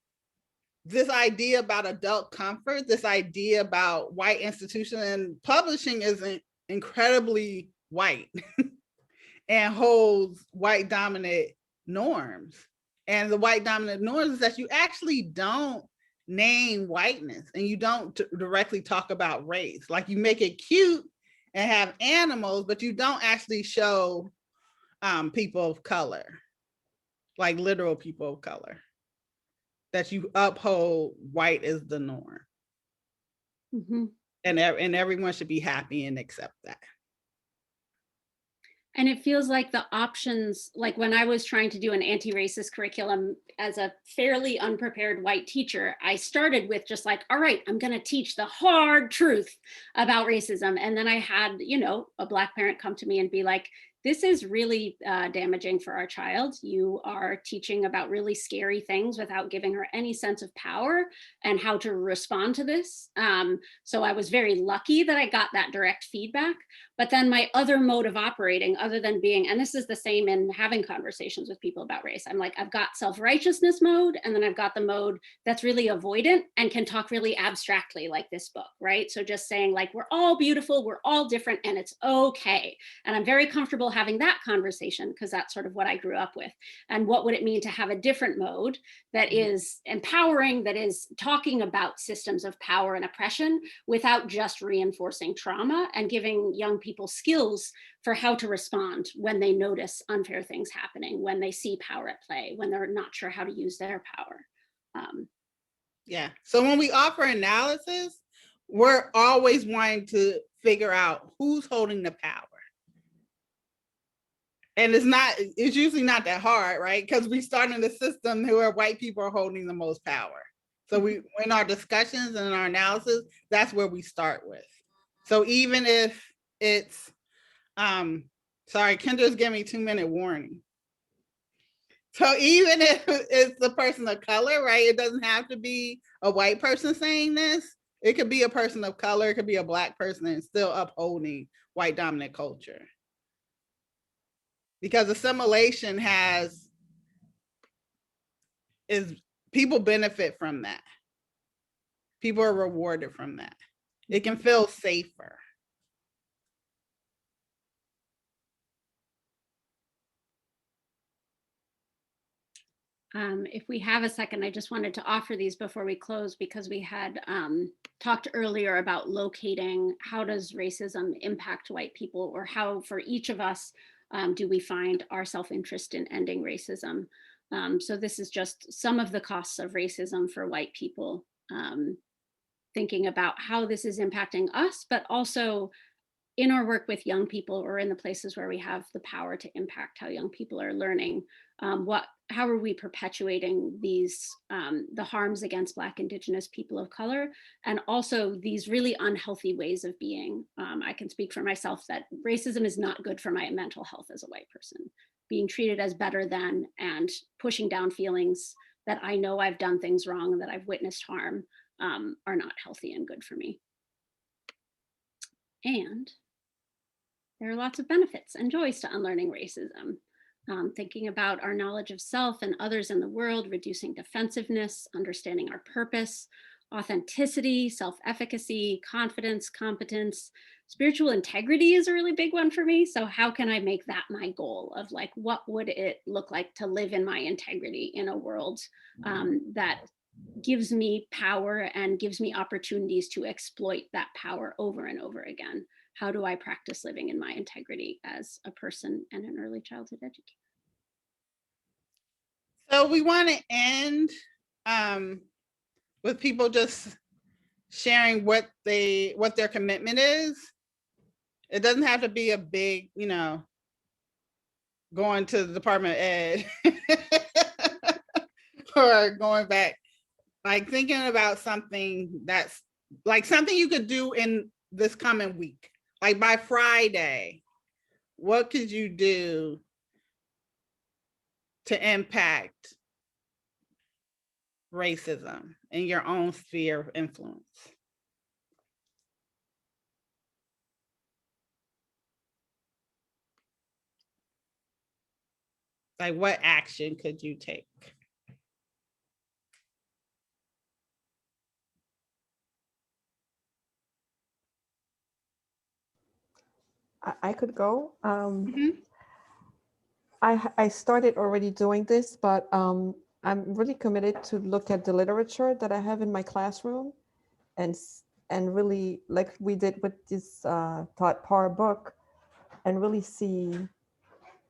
S1: this idea about adult comfort, this idea about white institution and publishing is incredibly white and holds white dominant norms. And the white dominant norms is that you actually don't name whiteness and you don't directly talk about race. Like, you make it cute and have animals, but you don't actually show people of color, like literal people of color, that you uphold white as the norm. And everyone should be happy and accept that.
S2: And it feels like the options, like when I was trying to do an anti-racist curriculum as a fairly unprepared white teacher, I started with just like, all right, I'm going to teach the hard truth about racism. And then I had, you know, a Black parent come to me and be like, this is really damaging for our child. You are teaching about really scary things without giving her any sense of power and how to respond to this. So I was very lucky that I got that direct feedback. But then my other mode of operating, other than being, and this is the same in having conversations with people about race, I'm like, I've got self-righteousness mode, and then I've got the mode that's really avoidant and can talk really abstractly, like this book, right? So just saying like, we're all beautiful, we're all different, and it's okay. And I'm very comfortable having that conversation because that's sort of what I grew up with. And what would it mean to have a different mode that is empowering, that is talking about systems of power and oppression without just reinforcing trauma, and giving young people skills for how to respond when they notice unfair things happening, when they see power at play, when they're not sure how to use their power.
S1: Yeah. So when we offer analysis, we're always wanting to figure out who's holding the power. And it's usually not that hard, right? Because we start in the system where white people are holding the most power. So in our discussions and in our analysis, that's where we start with. So even if it's, sorry, Kendra's giving me 2-minute warning. So even if it's the person of color, right? It doesn't have to be a white person saying this. It could be a person of color, it could be a Black person, and still upholding white dominant culture. Because assimilation people benefit from that. People are rewarded from that. It can feel safer.
S2: If we have a second, I just wanted to offer these before we close, because we had talked earlier about locating how does racism impact white people, or how for each of us do we find our self-interest in ending racism. So this is just some of the costs of racism for white people, thinking about how this is impacting us, but also in our work with young people, or in the places where we have the power to impact how young people are learning, how are we perpetuating these, the harms against Black, Indigenous people of color, and also these really unhealthy ways of being. I can speak for myself that racism is not good for my mental health as a white person. Being treated as better than and pushing down feelings that I know I've done things wrong and that I've witnessed harm are not healthy and good for me. And there are lots of benefits and joys to unlearning racism. Thinking about our knowledge of self and others in the world, reducing defensiveness, understanding our purpose, authenticity, self-efficacy, confidence, competence. Spiritual integrity is a really big one for me. So how can I make that my goal of like, what would it look like to live in my integrity in a world that gives me power and gives me opportunities to exploit that power over and over again? How do I practice living in my integrity as a person and an early childhood educator?
S1: So we want to end with people just sharing what their commitment is. It doesn't have to be a big, going to the Department of Ed or going back, like thinking about something that's like something you could do in this coming week. Like by Friday, what could you do to impact racism in your own sphere of influence? Like what action could you take?
S7: I could go.
S1: Mhm.
S7: I started already doing this, but I'm really committed to look at the literature that I have in my classroom and really, like we did with this Todd Parr book, and really see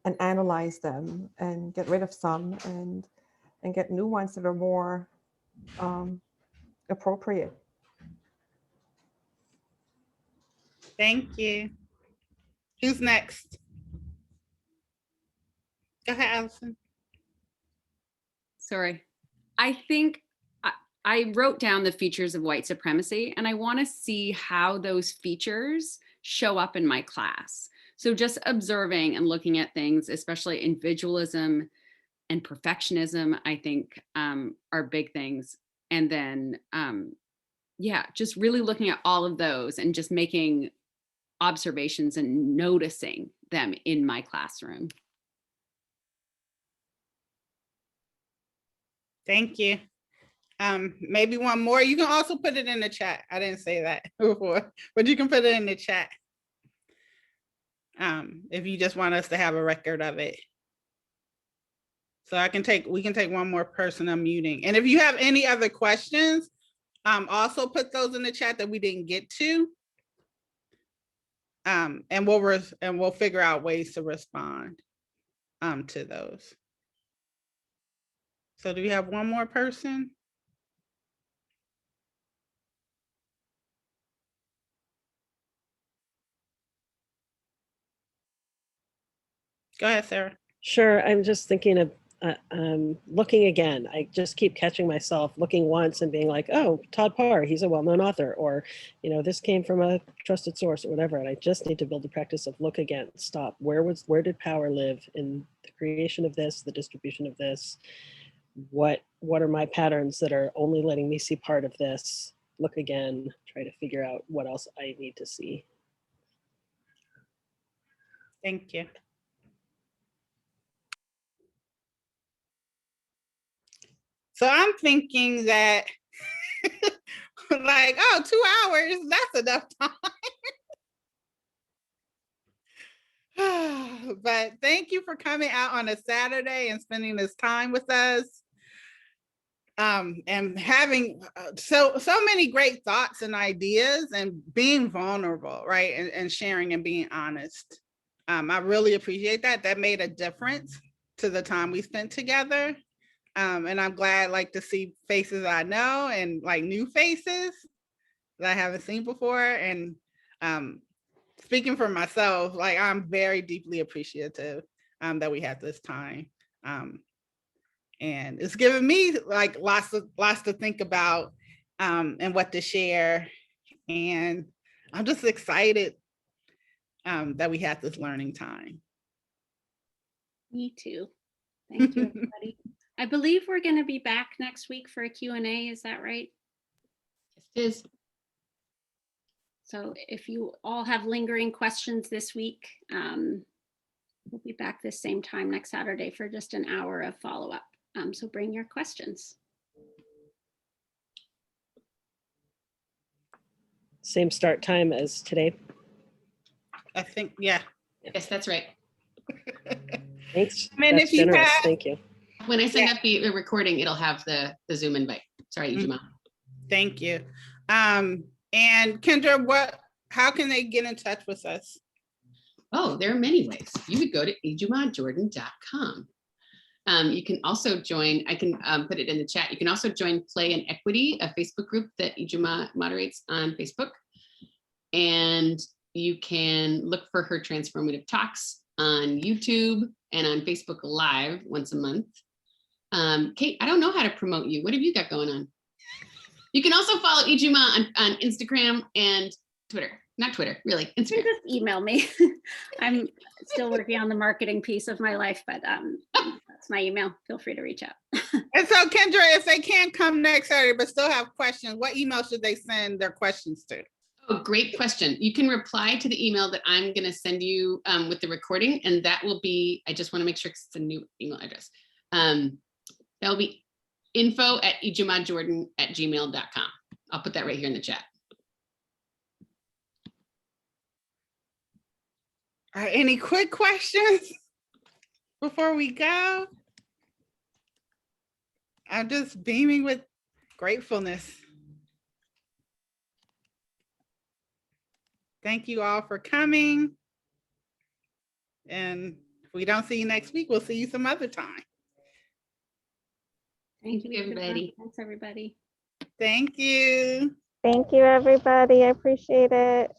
S7: and analyze them and get rid of some and get new ones that are more appropriate.
S1: Thank you. Who's next? Go ahead, Allison.
S5: Sorry. I think I wrote down the features of white supremacy, and I want to see how those features show up in my class. So just observing and looking at things, especially individualism and perfectionism, I think are big things. And then, yeah, just really looking at all of those and just making observations and noticing them in my classroom.
S1: Thank you. Maybe one more. You can also put it in the chat. I didn't say that before, but you can put it in the chat. If you just want us to have a record of it. So we can take one more person. I'm muting. And if you have any other questions, also put those in the chat that we didn't get to. And we'll figure out ways to respond to those. So do we have one more person? Go ahead, Sarah.
S8: Sure. I'm just thinking of looking again. I just keep catching myself looking once and being like, oh, Todd Parr, he's a well-known author, or, this came from a trusted source or whatever. And I just need to build the practice of look again, stop. Where did power live in the creation of this, the distribution of this? What are my patterns that are only letting me see part of this? Look again, try to figure out what else I need to see.
S1: Thank you. So I'm thinking that like, oh, 2 hours, that's enough time. But thank you for coming out on a Saturday and spending this time with us. And having so many great thoughts and ideas and being vulnerable, right? And sharing and being honest. I really appreciate that. That made a difference to the time we spent together. And I'm glad to see faces I know and new faces that I haven't seen before. And speaking for myself, I'm very deeply appreciative that we had this time. And it's given me lots to think about and what to share. And I'm just excited that we had this learning time.
S2: Me too. Thank you, everybody. I believe we're going to be back next week for a Q&A. Is that right?
S4: Yes, it is.
S2: So if you all have lingering questions this week, we'll be back this same time next Saturday for just an hour of follow-up. So bring your questions.
S8: Same start time as today.
S1: I think, yeah.
S4: Yes, that's right.
S8: Thanks.
S1: I mean,
S8: That's
S1: if you
S8: generous.
S1: have-
S8: Thank you.
S4: When I send out the recording, it'll have the Zoom invite. Sorry,
S1: Mhm.
S4: Ijumaa.
S1: Thank you. And Kendra, how can they get in touch with us?
S4: Oh, there are many ways. You would go to ijumaajordan.com. You can also join, I can put it in the chat. You can also join Play and Equity, a Facebook group that Ijumaa moderates on Facebook. And you can look for her transformative talks on YouTube and on Facebook Live once a month. Kate, I don't know how to promote you. What have you got going on? You can also follow Ijumaa on Instagram and Twitter. Not Twitter, really,
S2: You
S4: Instagram.
S2: can just email me. I'm still working on the marketing piece of my life, but that's my email. Feel free to reach out.
S1: And so Kendra, if they can't come next Saturday but still have questions, what email should they send their questions to?
S4: Oh, great question. You can reply to the email that I'm going to send you with the recording, and that will be, I just want to make sure 'cause it's a new email address. That will be info@ijumaajordan@gmail.com. I'll put that right here in the chat.
S1: All right, any quick questions before we go? I'm just beaming with gratefulness. Thank you all for coming. And if we don't see you next week, we'll see you some other time.
S4: Thank you, everybody.
S2: Thanks, everybody.
S1: Thank you.
S10: Thank you, everybody. I appreciate it.